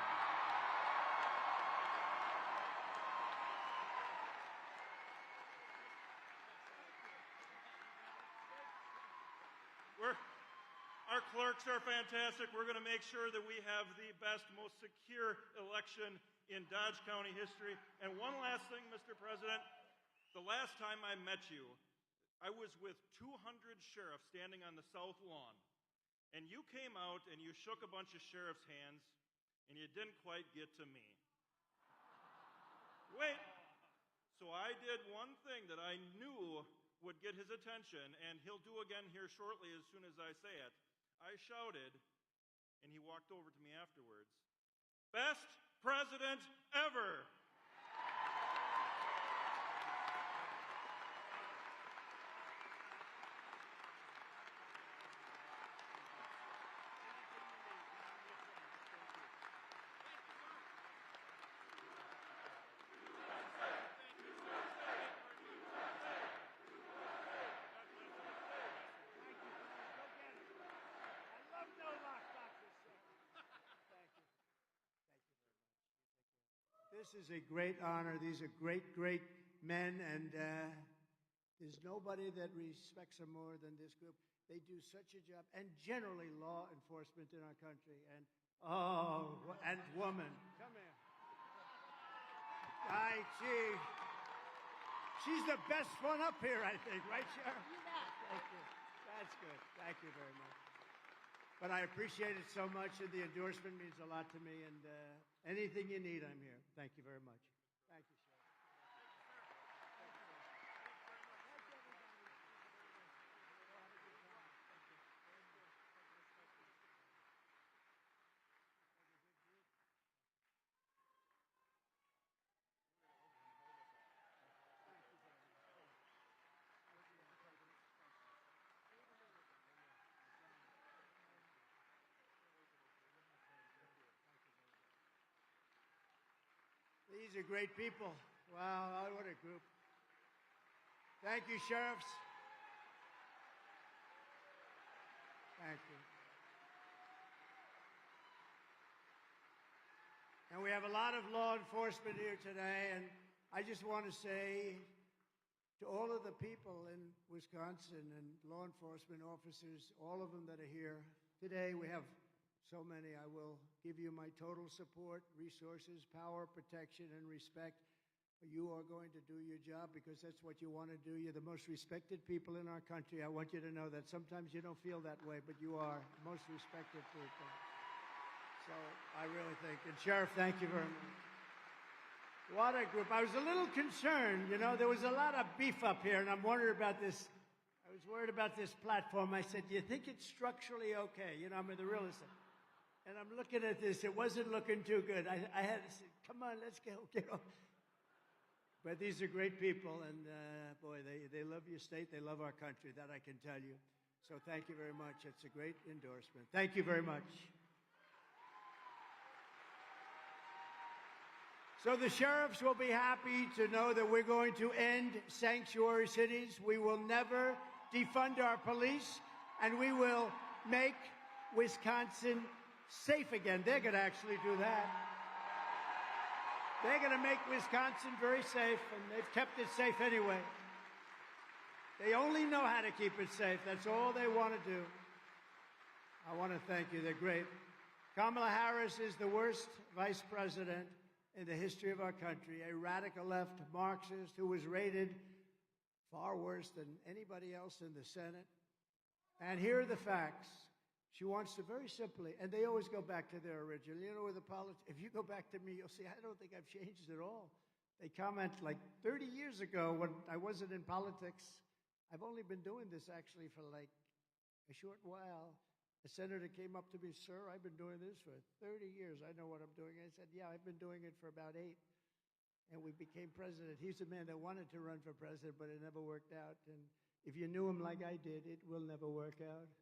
S13: Our clerks are fantastic. We're going to make sure that we have the best, most secure election in Dodge County history. And one last thing, Mr. President. The last time I met you, I was with 200 sheriffs standing on the south lawn. And you came out and you shook a bunch of sheriffs' hands, and you didn't quite get to me. Wait. So I did one thing that I knew would get his attention, and he'll do again here shortly as soon as I say it. I shouted, and he walked over to me afterwards. Best president ever!
S2: This is a great honor. These are great, great men, and there's nobody that respects them more than this group. They do such a job, and generally law enforcement in our country, and and woman. Come here. She's the best one up here, I think, right, Sheriff? Thank you. That's good. Thank you very much. But I appreciate it so much, and the endorsement means a lot to me, and anything you need, I'm here. Thank you very much. Thank you, Sheriff. These are great people. Wow, what a group. Thank you, sheriffs. Thank you. And we have a lot of law enforcement here today, and I just want to say to all of the people in Wisconsin and law enforcement officers, all of them that are here today, we have so many. I will give you my total support, resources, power, protection, and respect. You are going to do your job because that's what you want to do. You're the most respected people in our country. I want you to know that. Sometimes you don't feel that way, but you are the most respected people. So I really think. And Sheriff, thank you very much. What a group. I was a little concerned. You know, there was a lot of beef up here, and I'm worried about this. I was worried about this platform. I said, do you think it's structurally okay? You know, I'm the real estate. And I'm looking at this. It wasn't looking too good. I had to say, come on, let's get off. But these are great people, and boy, they love your state. They love our country. That I can tell you. So thank you very much. It's a great endorsement. Thank you very much. So the sheriffs will be happy to know that we're going to end sanctuary cities. We will never defund our police, and we will make Wisconsin safe again. They're going to actually do that. They're going to make Wisconsin very safe, and they've kept it safe anyway. They only know how to keep it safe. That's all they want to do. I want to thank you. They're great. Kamala Harris is the worst vice president in the history of our country, a radical left Marxist who was rated far worse than anybody else in the Senate. And here are the facts. She wants to very simply, and they always go back to their original. You know, with the politics, if you go back to me, you'll see I don't think I've changed at all. They comment like 30 years ago when I wasn't in politics. I've only been doing this actually for like a short while. A senator came up to me, sir, I've been doing this for 30 years. I know what I'm doing. I said, yeah, I've been doing it for about 8. And we became president. He's the man that wanted to run for president, but it never worked out. And if you knew him like I did, it will never work out.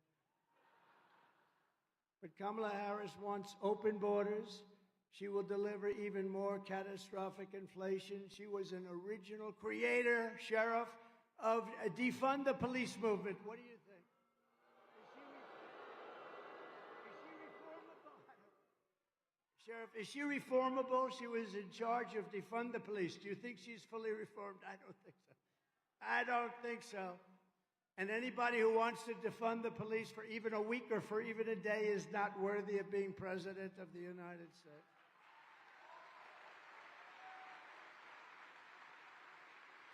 S2: But Kamala Harris wants open borders. She will deliver even more catastrophic inflation. She was an original creator, Sheriff, of a defund the police movement. What do you think? Is she reformable? Sheriff, is she reformable? She was in charge of defund the police. Do you think she's fully reformed? I don't think so. I don't think so. And anybody who wants to defund the police for even a week or for even a day is not worthy of being president of the United States.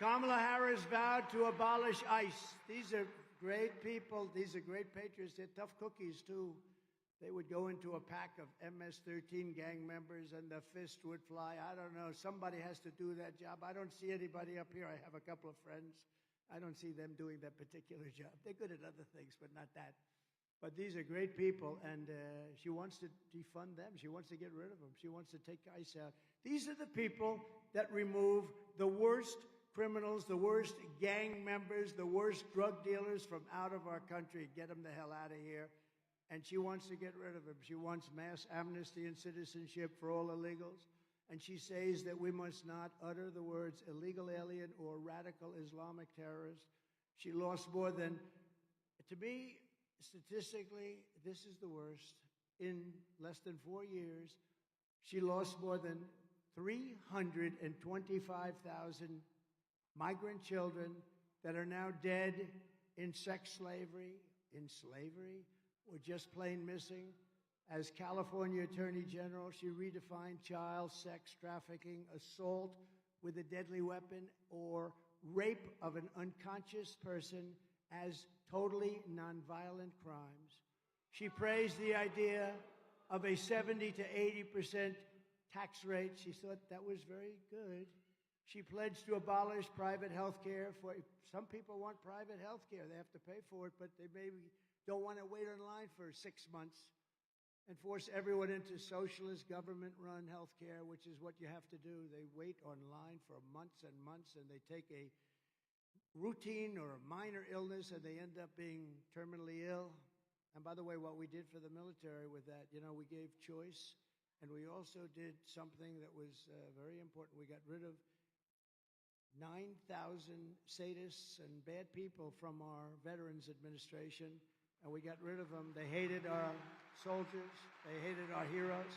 S2: Kamala Harris vowed to abolish ICE. These are great people. These are great patriots. They're tough cookies, too. They would go into a pack of MS-13 gang members and the fist would fly. I don't know. Somebody has to do that job. I don't see anybody up here. I have a couple of friends. I don't see them doing that particular job. They're good at other things, but not that. But these are great people, and she wants to defund them. She wants to get rid of them. She wants to take ICE out. These are the people that remove the worst criminals, the worst gang members, the worst drug dealers from out of our country. Get them the hell out of here. And she wants to get rid of them. She wants mass amnesty and citizenship for all illegals. And she says that we must not utter the words illegal alien or radical Islamic terrorist. She lost more than, to me, statistically, this is the worst. In less than 4 years, she lost more than 325,000 migrant children that are now dead in sex slavery, or just plain missing. As California Attorney General, she redefined child sex trafficking, assault with a deadly weapon, or rape of an unconscious person as totally nonviolent crimes. She praised the idea of a 70 to 80% tax rate. She thought that was very good. She pledged to abolish private health care. Some people want private health care. They have to pay for it, but they maybe don't want to wait in line for 6 months. And force everyone into socialist government-run health care, which is what you have to do. They wait online for months and months, and they take a routine or a minor illness, and they end up being terminally ill. And by the way, what we did for the military with that, you know, we gave choice, and we also did something that was very important. We got rid of 9,000 sadists and bad people from our Veterans Administration, and we got rid of them. They hated our soldiers. They hated our heroes.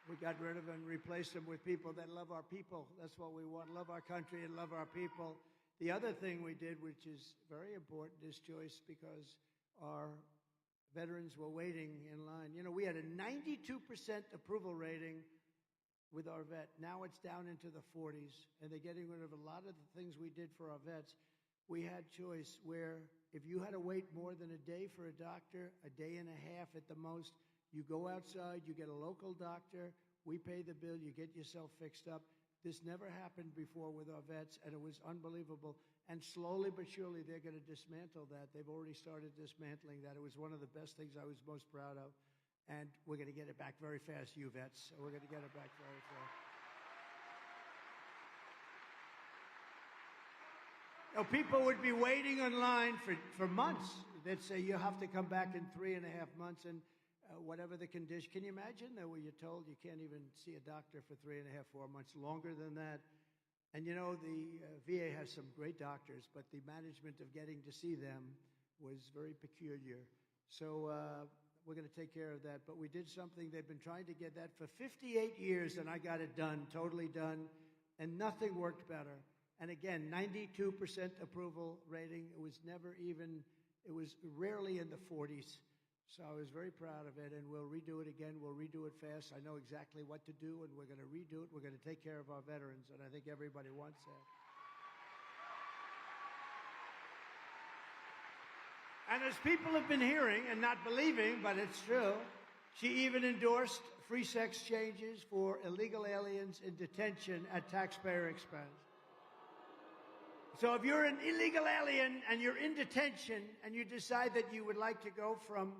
S2: We got rid of them and replaced them with people that love our people. That's what we want, love our country and love our people. The other thing we did, which is very important, is choice, because our veterans were waiting in line. You know, we had a 92% approval rating with our vet. Now it's down into the 40s, and they're getting rid of a lot of the things we did for our vets. We had choice where if you had to wait more than a day for a doctor, a day and a half at the most, you go outside, you get a local doctor, we pay the bill, you get yourself fixed up. This never happened before with our vets, and it was unbelievable. And slowly but surely, they're going to dismantle that. They've already started dismantling that. It was one of the best things I was most proud of. And we're going to get it back very fast, you vets. We're going to get it back very fast. Now, people would be waiting in line for months. They'd say, you have to come back in 3.5 months, and whatever the condition. Can you imagine that where you're told you can't even see a doctor for 3.5, 4 months, longer than that? And you know, the VA has some great doctors, but the management of getting to see them was very peculiar. So we're going to take care of that. But we did something. They've been trying to get that for 58 years, and I got it done, totally done, and nothing worked better. And again, 92% approval rating. It was rarely in the 40s. So I was very proud of it, and we'll redo it again. We'll redo it fast. I know exactly what to do, and we're going to redo it. We're going to take care of our veterans, and I think everybody wants that. And as people have been hearing and not believing, but it's true, she even endorsed free sex changes for illegal aliens in detention at taxpayer expense. So if you're an illegal alien and you're in detention and you decide that you would like to go from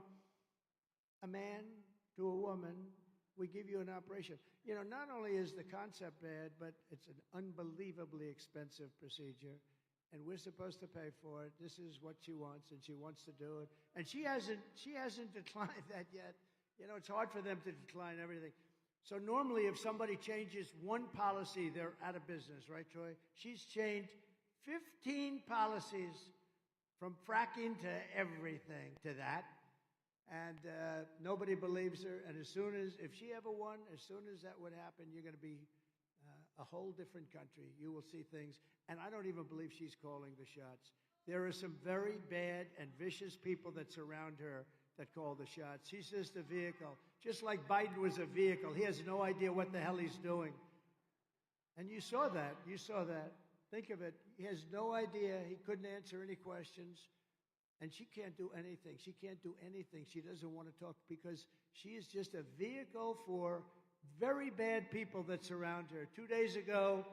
S2: a man to a woman, we give you an operation. You know, not only is the concept bad, but it's an unbelievably expensive procedure, and we're supposed to pay for it. This is what she wants, and she wants to do it. And she hasn't declined that yet. You know, it's hard for them to decline everything. So normally if somebody changes one policy, they're out of business, right, Troy? She's changed 15 policies from fracking to everything to that. And nobody believes her. And if she ever won, as soon as that would happen, you're going to be a whole different country. You will see things. And I don't even believe she's calling the shots. There are some very bad and vicious people that surround her that call the shots. She's just a vehicle. Just like Biden was a vehicle. He has no idea what the hell he's doing. And you saw that. You saw that. Think of it. He has no idea. He couldn't answer any questions. And she can't do anything. She can't do anything. She doesn't want to talk because she is just a vehicle for very bad people that surround her. 2 days ago,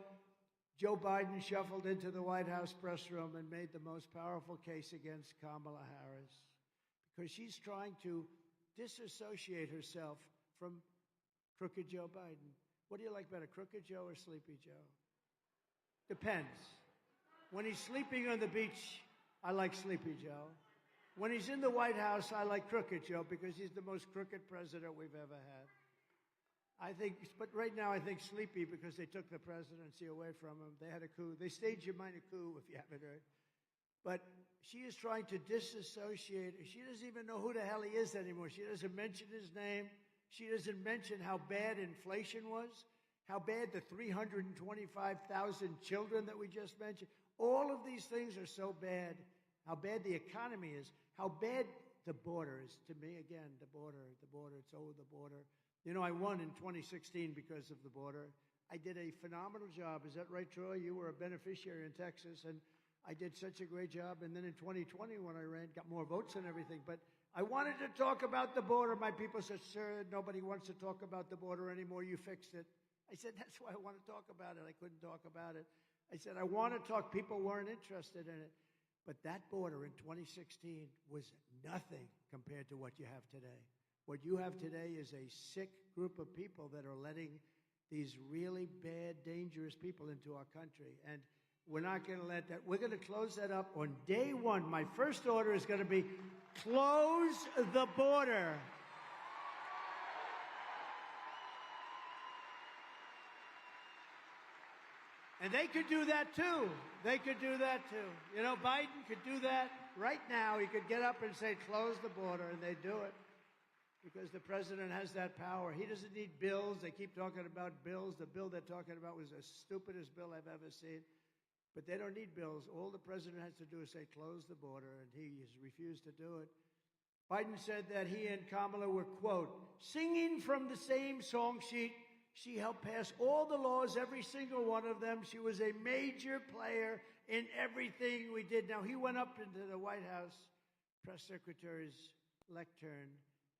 S2: Joe Biden shuffled into the White House press room and made the most powerful case against Kamala Harris because she's trying to disassociate herself from Crooked Joe Biden. What do you like better, Crooked Joe or Sleepy Joe? Depends. When he's sleeping on the beach, I like Sleepy Joe. When he's in the White House, I like Crooked Joe because he's the most crooked president we've ever had. But right now I think Sleepy because they took the presidency away from him. They had a coup. They staged a minor coup, if you haven't heard. But she is trying to disassociate. She doesn't even know who the hell he is anymore. She doesn't mention his name. She doesn't mention how bad inflation was, how bad the 325,000 children that we just mentioned. All of these things are so bad. How bad the economy is. How bad the border is. To me, again, the border. It's over the border. You know, I won in 2016 because of the border. I did a phenomenal job. Is that right, Troy? You were a beneficiary in Texas, and I did such a great job. And then in 2020, when I ran, got more votes and everything. But I wanted to talk about the border. My people said, sir, nobody wants to talk about the border anymore. You fixed it. I said, that's why I want to talk about it. I couldn't talk about it. I said, I want to talk. People weren't interested in it. But that border in 2016 was nothing compared to what you have today. What you have today is a sick group of people that are letting these really bad, dangerous people into our country. And we're not going to let that. We're going to close that up on day one. My first order is going to be close the border. And they could do that too. They could do that too. You know, Biden could do that right now. He could get up and say, close the border, and they do it. Because the president has that power. He doesn't need bills. They keep talking about bills. The bill they're talking about was the stupidest bill I've ever seen. But they don't need bills. All the president has to do is say, close the border, and he has refused to do it. Biden said that he and Kamala were, quote, singing from the same song sheet She helped pass all the laws, every single one of them. She was a major player in everything we did. Now, he went up into the White House press secretary's lectern,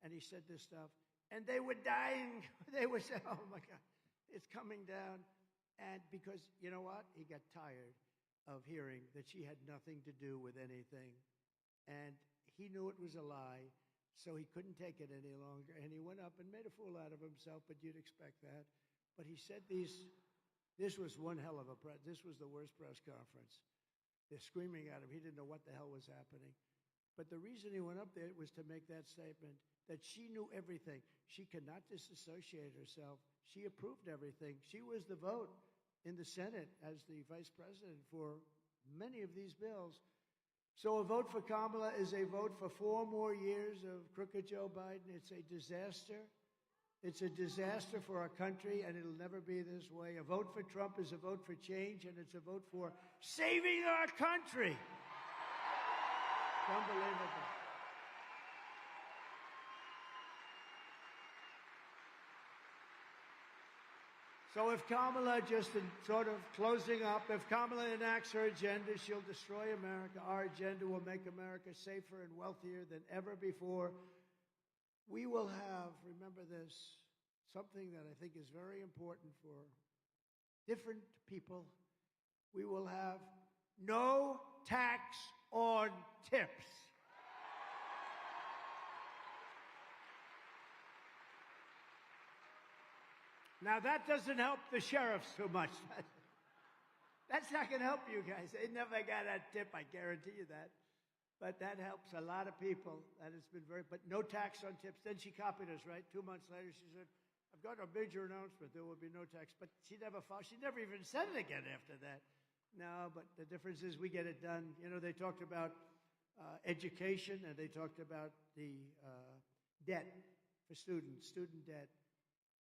S2: and he said this stuff, and they were dying. They were saying, oh, my God, it's coming down. And because, you know what? He got tired of hearing that she had nothing to do with anything. And he knew it was a lie, so he couldn't take it any longer. And he went up and made a fool out of himself, but you'd expect that. But he said this was one hell of a this was the worst press conference. They're screaming at him. He didn't know what the hell was happening. But the reason he went up there was to make that statement that she knew everything. She could not disassociate herself. She approved everything. She was the vote in the Senate as the vice president for many of these bills. So a vote for Kamala is a vote for 4 more years of crooked Joe Biden. It's a disaster. It's a disaster for our country, and it'll never be this way. A vote for Trump is a vote for change, and it's a vote for saving our country. It's unbelievable. So if Kamala, just in sort of closing up, if Kamala enacts her agenda, she'll destroy America. Our agenda will make America safer and wealthier than ever before. We will have, remember this, something that I think is very important for different people. We will have no tax on tips. Now, that doesn't help the sheriffs too much. That's not going to help you guys. They never got a tip, I guarantee you that. But that helps a lot of people. That has been but no tax on tips. Then she copied us, right? 2 months later, she said, I've got a major announcement. There will be no tax. But she never even said it again after that. No, but the difference is we get it done. You know, they talked about education, and they talked about the debt for students, student debt.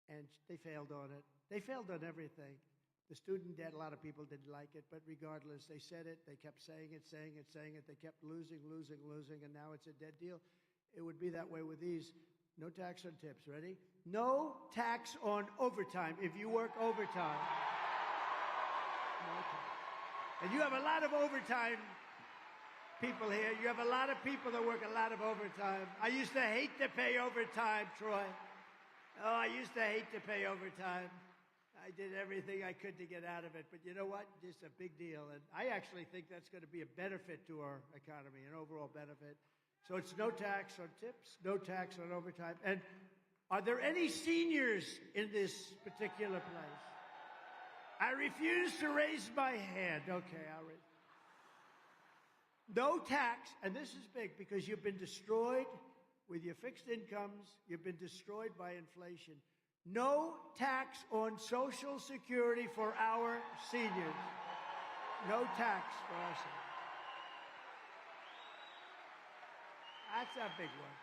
S2: And they failed on it. They failed on everything. The student debt, a lot of people didn't like it, but regardless, they said it. They kept saying it. They kept losing, and now it's a dead deal. It would be that way with these. No tax on tips. Ready? No tax on overtime if you work overtime. No tax. And you have a lot of overtime people here. You have a lot of people that work a lot of overtime. I used to hate to pay overtime, Troy. Oh, I used to hate to pay overtime. I did everything I could to get out of it. But you know what? Just a big deal. And I actually think that's going to be a benefit to our economy, an overall benefit. So it's no tax on tips, no tax on overtime. And are there any seniors in this particular place? I refuse to raise my hand. Okay, I'll raise. No tax, and this is big because you've been destroyed with your fixed incomes, you've been destroyed by inflation. No tax on Social Security for our seniors. No tax for our seniors. That's a big one.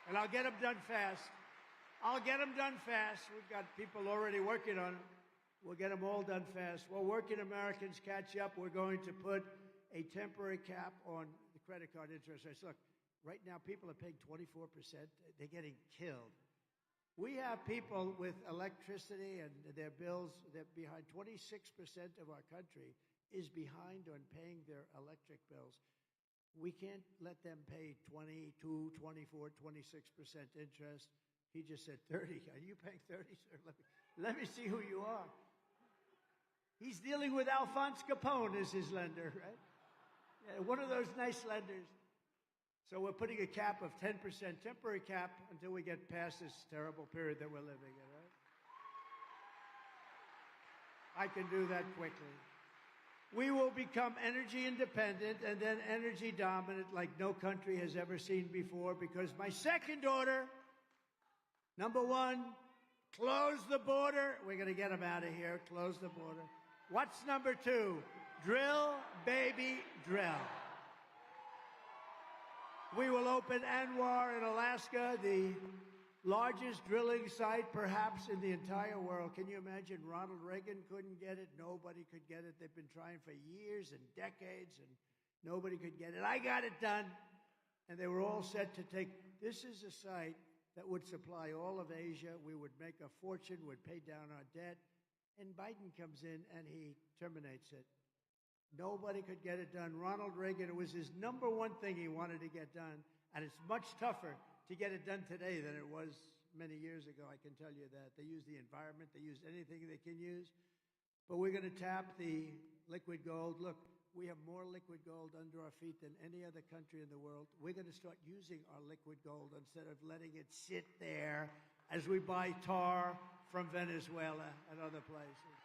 S2: And I'll get them done fast. We've got people already working on it. We'll get them all done fast. While working Americans catch up, we're going to put a temporary cap on the credit card interest rates. Look, right now, people are paying 24%. They're getting killed. We have people with electricity and their bills, they're behind. 26% of our country is behind on paying their electric bills. We can't let them pay 22, 24, 26% interest. He just said 30. Are you paying 30, sir? Let me see who you are. He's dealing with Alphonse Capone as his lender, right? Yeah, one of those nice lenders. So we're putting a cap of 10%, temporary cap, until we get past this terrible period that we're living in, right? I can do that quickly. We will become energy independent and then energy dominant like no country has ever seen before, because my second order, number one, close the border. We're going to get them out of here. Close the border. What's number two? Drill, baby, drill. We will open Anwar in Alaska, the largest drilling site perhaps in the entire world. Can you imagine? Ronald Reagan couldn't get it. Nobody could get it. They've been trying for years and decades, and nobody could get it. I got it done. And they were all set to take. This is a site that would supply all of Asia. We would make a fortune, would pay down our debt. And Biden comes in and he terminates it. Nobody could get it done. Ronald Reagan, it was his number one thing he wanted to get done. And it's much tougher to get it done today than it was many years ago, I can tell you that. They use the environment. They use anything they can use. But we're going to tap the liquid gold. Look, we have more liquid gold under our feet than any other country in the world. We're going to start using our liquid gold instead of letting it sit there as we buy tar from Venezuela and other places.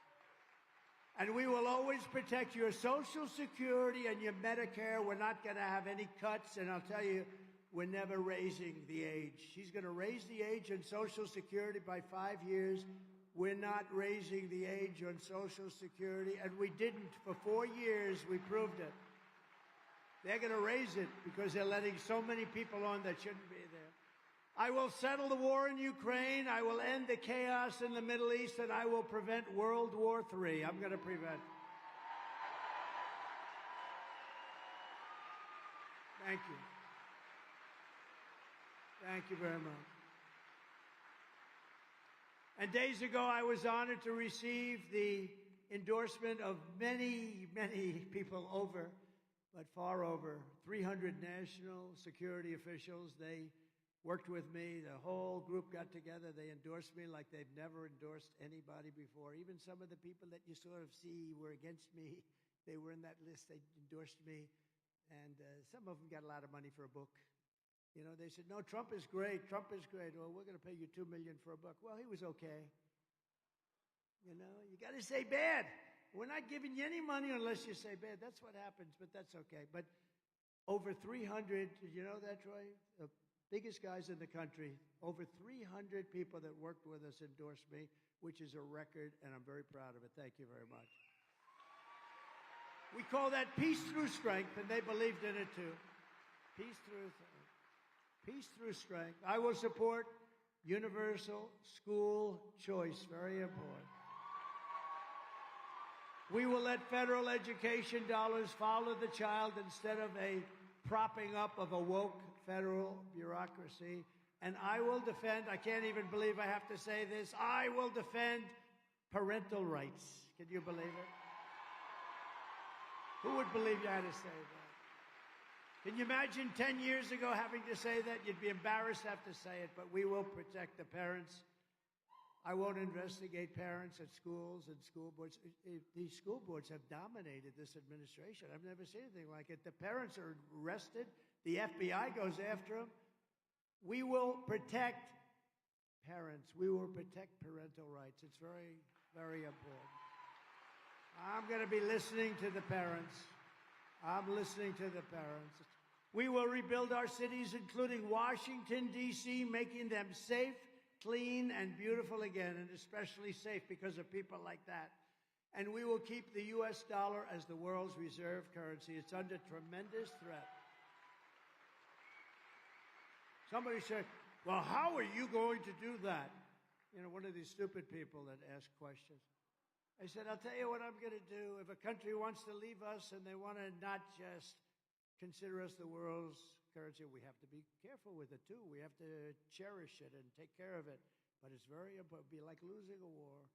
S2: And we will always protect your Social Security and your Medicare. We're not going to have any cuts. And I'll tell you, we're never raising the age. She's going to raise the age on Social Security by 5 years. We're not raising the age on Social Security, and we didn't. For 4 years, we proved it. They're going to raise it because they're letting so many people on that shouldn't be there. I will settle the war in Ukraine. I will end the chaos in the Middle East, and I will prevent World War III. I'm going to prevent. Thank you. Thank you very much. And days ago, I was honored to receive the endorsement of many, many people far over 300 national security officials. They worked with me. The whole group got together. They endorsed me like they've never endorsed anybody before. Even some of the people that you sort of see were against me, they were in that list. They endorsed me. And some of them got a lot of money for a book. You know, they said, no, Trump is great. Trump is great. Well, we're going to pay you $2 million for a book. Well, he was okay. You know, you got to say bad. We're not giving you any money unless you say bad. That's what happens, but that's okay. But over 300, did you know that, Troy? The biggest guys in the country, over 300 people that worked with us endorsed me, which is a record, and I'm very proud of it. Thank you very much. We call that peace through strength, and they believed in it too. Peace through strength. I will support universal school choice. Very important. We will let federal education dollars follow the child instead of a propping up of a woke federal bureaucracy. And I will defend, I can't even believe I have to say this, I will defend parental rights. Can you believe it? Who would believe you had to say that? Can you imagine 10 years ago having to say that? You'd be embarrassed to have to say it, but we will protect the parents. I won't investigate parents at schools and school boards. These school boards have dominated this administration. I've never seen anything like it. The parents are arrested. The FBI goes after them. We will protect parents. We will protect parental rights. It's very, very important. I'm going to be listening to the parents. I'm listening to the parents. We will rebuild our cities, including Washington, D.C., making them safe, clean, and beautiful again, and especially safe because of people like that. And we will keep the U.S. dollar as the world's reserve currency. It's under tremendous threat. Somebody said, well, how are you going to do that? You know, one of these stupid people that ask questions. I said, I'll tell you what I'm going to do. If a country wants to leave us and they want to not just consider us the world's currency, we have to be careful with it, too. We have to cherish it and take care of it. But it's very important. It'd be like losing a war.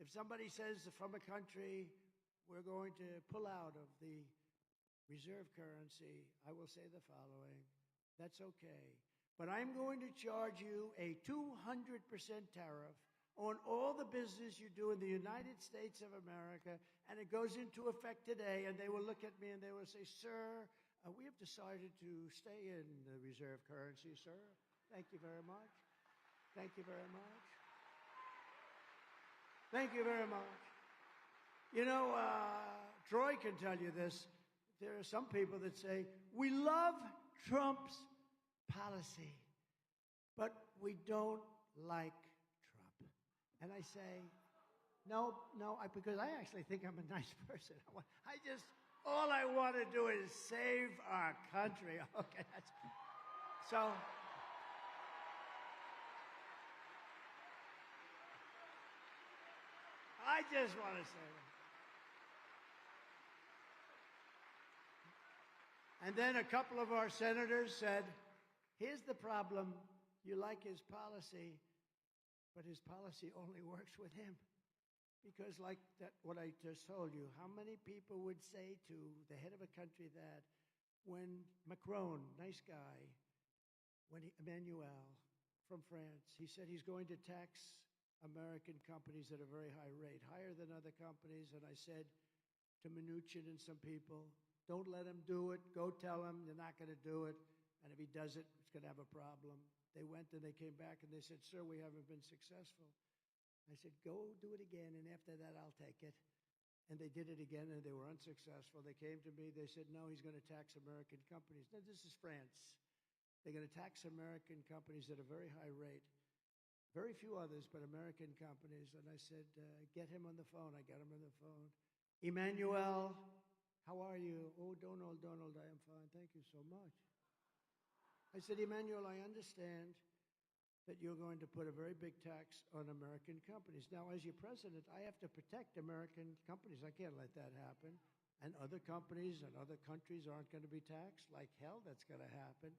S2: If somebody says from a country, we're going to pull out of the reserve currency, I will say the following. That's okay. But I'm going to charge you a 200% tariff on all the business you do in the United States of America, and it goes into effect today, and they will look at me and they will say, sir, we have decided to stay in the reserve currency, sir. Thank you very much. Thank you very much. Thank you very much. You know, Troy can tell you this. There are some people that say, we love Trump's policy, but we don't like Trump. And I say, no, because I actually think I'm a nice person. All I want to do is save our country. Okay, so. I just want to say that. And then a couple of our senators said, here's the problem. you like his policy, but his policy only works with him. Because like that, what I just told you, how many people would say to the head of a country that when Macron, nice guy, when Emmanuel from France, he said he's going to tax American companies at a very high rate, higher than other companies. And I said to Mnuchin and some people, don't let him do it. Go tell him you're not going to do it. And if he does it, it's going to have a problem. They went and they came back and they said, sir, we haven't been successful. I said, go do it again, and after that, I'll take it. And they did it again, and they were unsuccessful. They came to me. They said, no, he's going to tax American companies. Now, this is France. They're going to tax American companies at a very high rate. Very few others, but American companies. And I said, get him on the phone. I got him on the phone. Emmanuel, how are you? Oh, Donald, I am fine. Thank you so much. I said, Emmanuel, I understand that you're going to put a very big tax on American companies. Now, as your president, I have to protect American companies. I can't let that happen. And other companies and other countries aren't going to be taxed. Like hell, that's going to happen.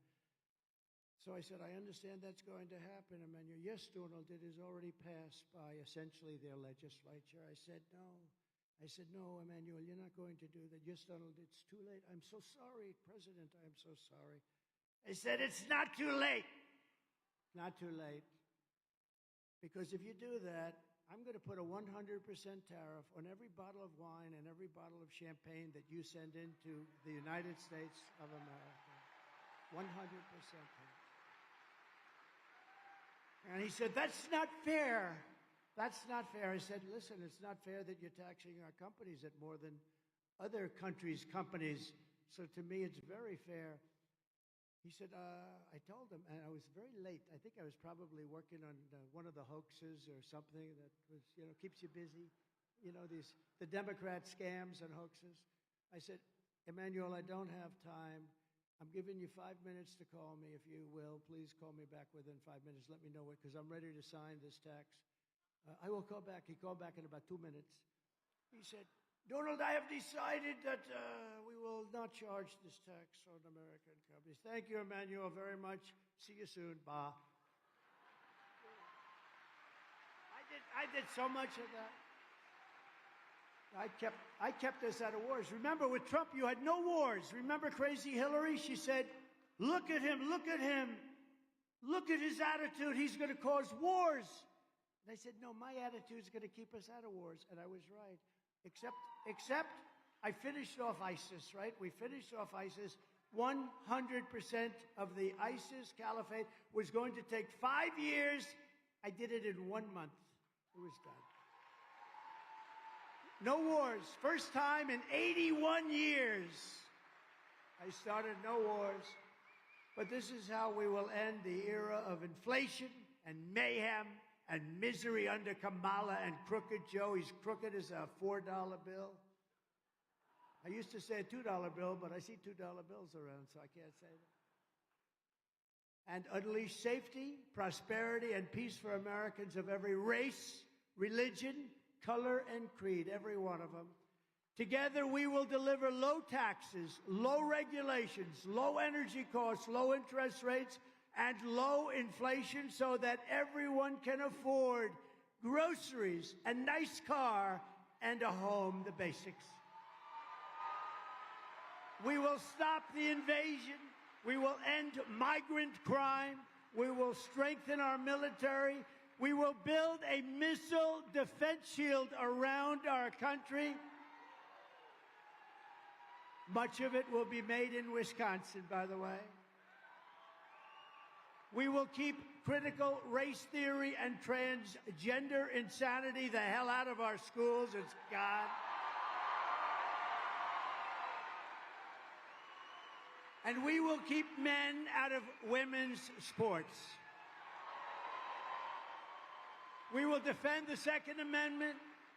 S2: So I said, I understand that's going to happen, Emmanuel. Yes, Donald, it is already passed by essentially their legislature. I said, no. I said, no, Emmanuel, you're not going to do that. Yes, Donald, it's too late. I'm so sorry, President, I am so sorry. I said, it's not too late. Not too late. Because if you do that, I'm going to put a 100% tariff on every bottle of wine and every bottle of champagne that you send into the United States of America. 100% tariff. And he said, that's not fair. That's not fair. I said, listen, it's not fair that you're taxing our companies at more than other countries' companies. So to me, it's very fair. He said, I told him, and I was very late. I think I was probably working on one of the hoaxes or something that was, keeps you busy. The Democrat scams and hoaxes. I said, Emmanuel, I don't have time. I'm giving you 5 minutes to call me, if you will. Please call me back within 5 minutes. Let me know it, because I'm ready to sign this tax. I will call back. He called back in about 2 minutes. He said, Donald, I have decided that we will not charge this tax on American companies. Thank you, Emmanuel, very much. See you soon. Bye. I did so much of that. I kept us out of wars. Remember, with Trump, you had no wars. Remember Crazy Hillary? She said, look at him, look at him. Look at his attitude. He's going to cause wars. And I said, no, my attitude is going to keep us out of wars. And I was right. Except I finished off ISIS, right? We finished off ISIS. 100% of the ISIS caliphate was going to take 5 years. I did it in 1 month. It was done. No wars. First time in 81 years. I started no wars. But this is how we will end the era of inflation and mayhem and misery under Kamala and Crooked Joe. He's crooked as a $4 bill. I used to say a $2 bill, but I see $2 bills around, so I can't say that. And unleash safety, prosperity, and peace for Americans of every race, religion, color, and creed, every one of them. Together, we will deliver low taxes, low regulations, low energy costs, low interest rates, and low inflation so that everyone can afford groceries, a nice car, and a home, the basics. We will stop the invasion. We will end migrant crime. We will strengthen our military. We will build a missile defense shield around our country. Much of it will be made in Wisconsin, by the way. We will keep critical race theory and transgender insanity the hell out of our schools. It's God. And we will keep men out of women's sports. We will defend the Second Amendment,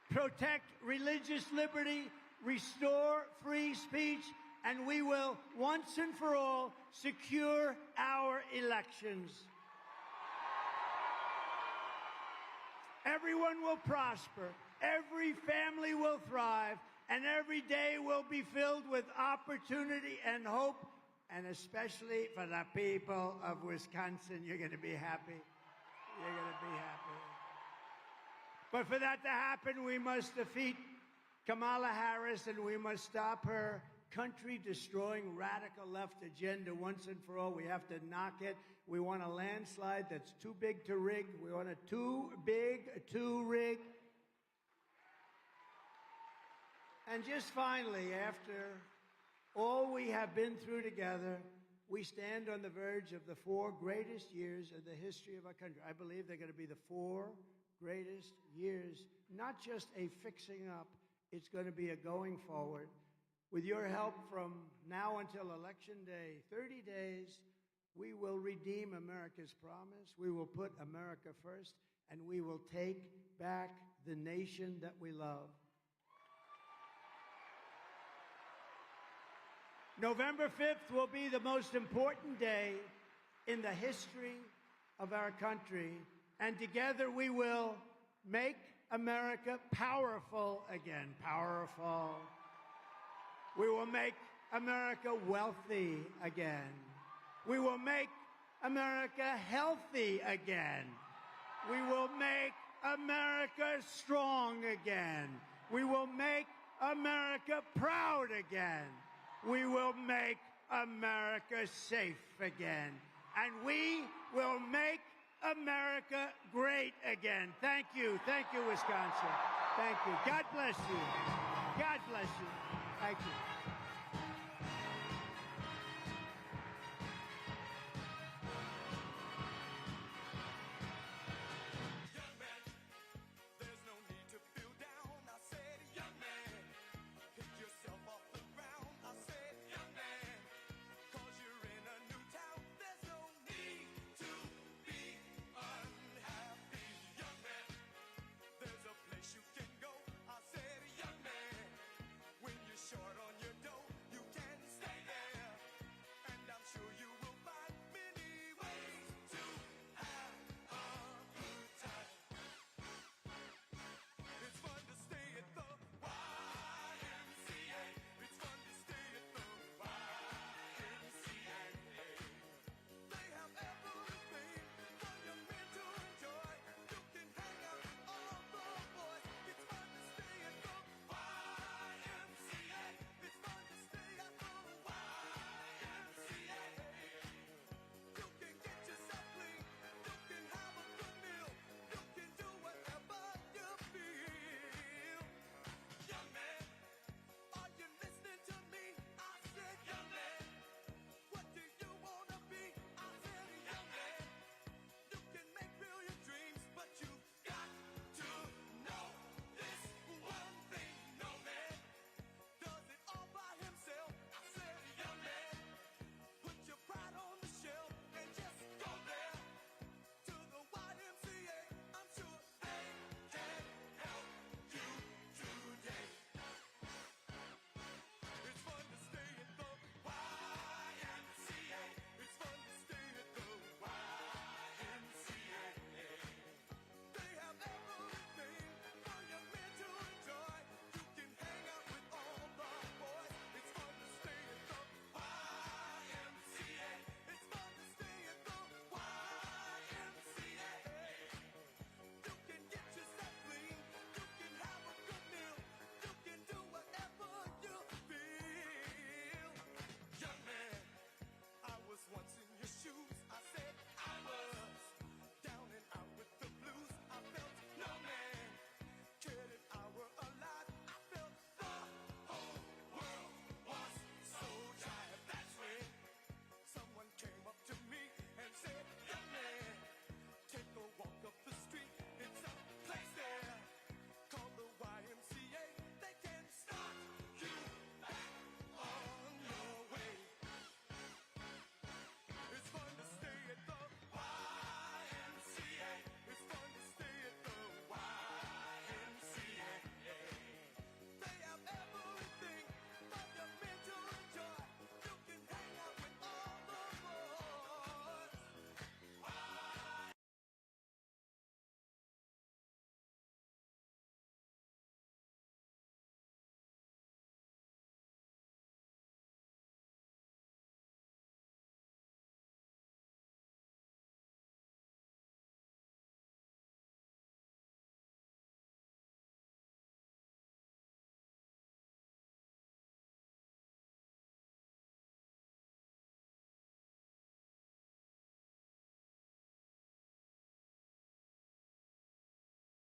S2: protect religious liberty, restore free speech, and we will, once and for all, secure our elections. Everyone will prosper, every family will thrive, and every day will be filled with opportunity and hope and especially for the people of Wisconsin, you're going to be happy. You're going to be happy. But for that to happen, we must defeat Kamala Harris, and we must stop her country-destroying radical left agenda once and for all. We have to knock it. We want a landslide that's too big to rig. We want it too big to rig. And just finally, after all we have been through together, we stand on the verge of the 4 greatest years of the history of our country. I believe they're going to be the 4 greatest years, not just a fixing up, it's going to be a going forward. With your help from now until Election Day, 30 days, we will redeem America's promise. We will put America first, and we will take back the nation that we love. November 5th will be the most important day in the history of our country, and together we will make America powerful again. Powerful. We will make America wealthy again. We will make America healthy again. We will make America strong again. We will make America proud again. We will make America safe again. And we will make America great again. Thank you. Thank you, Wisconsin. Thank you. God bless you. God bless you. Thank you.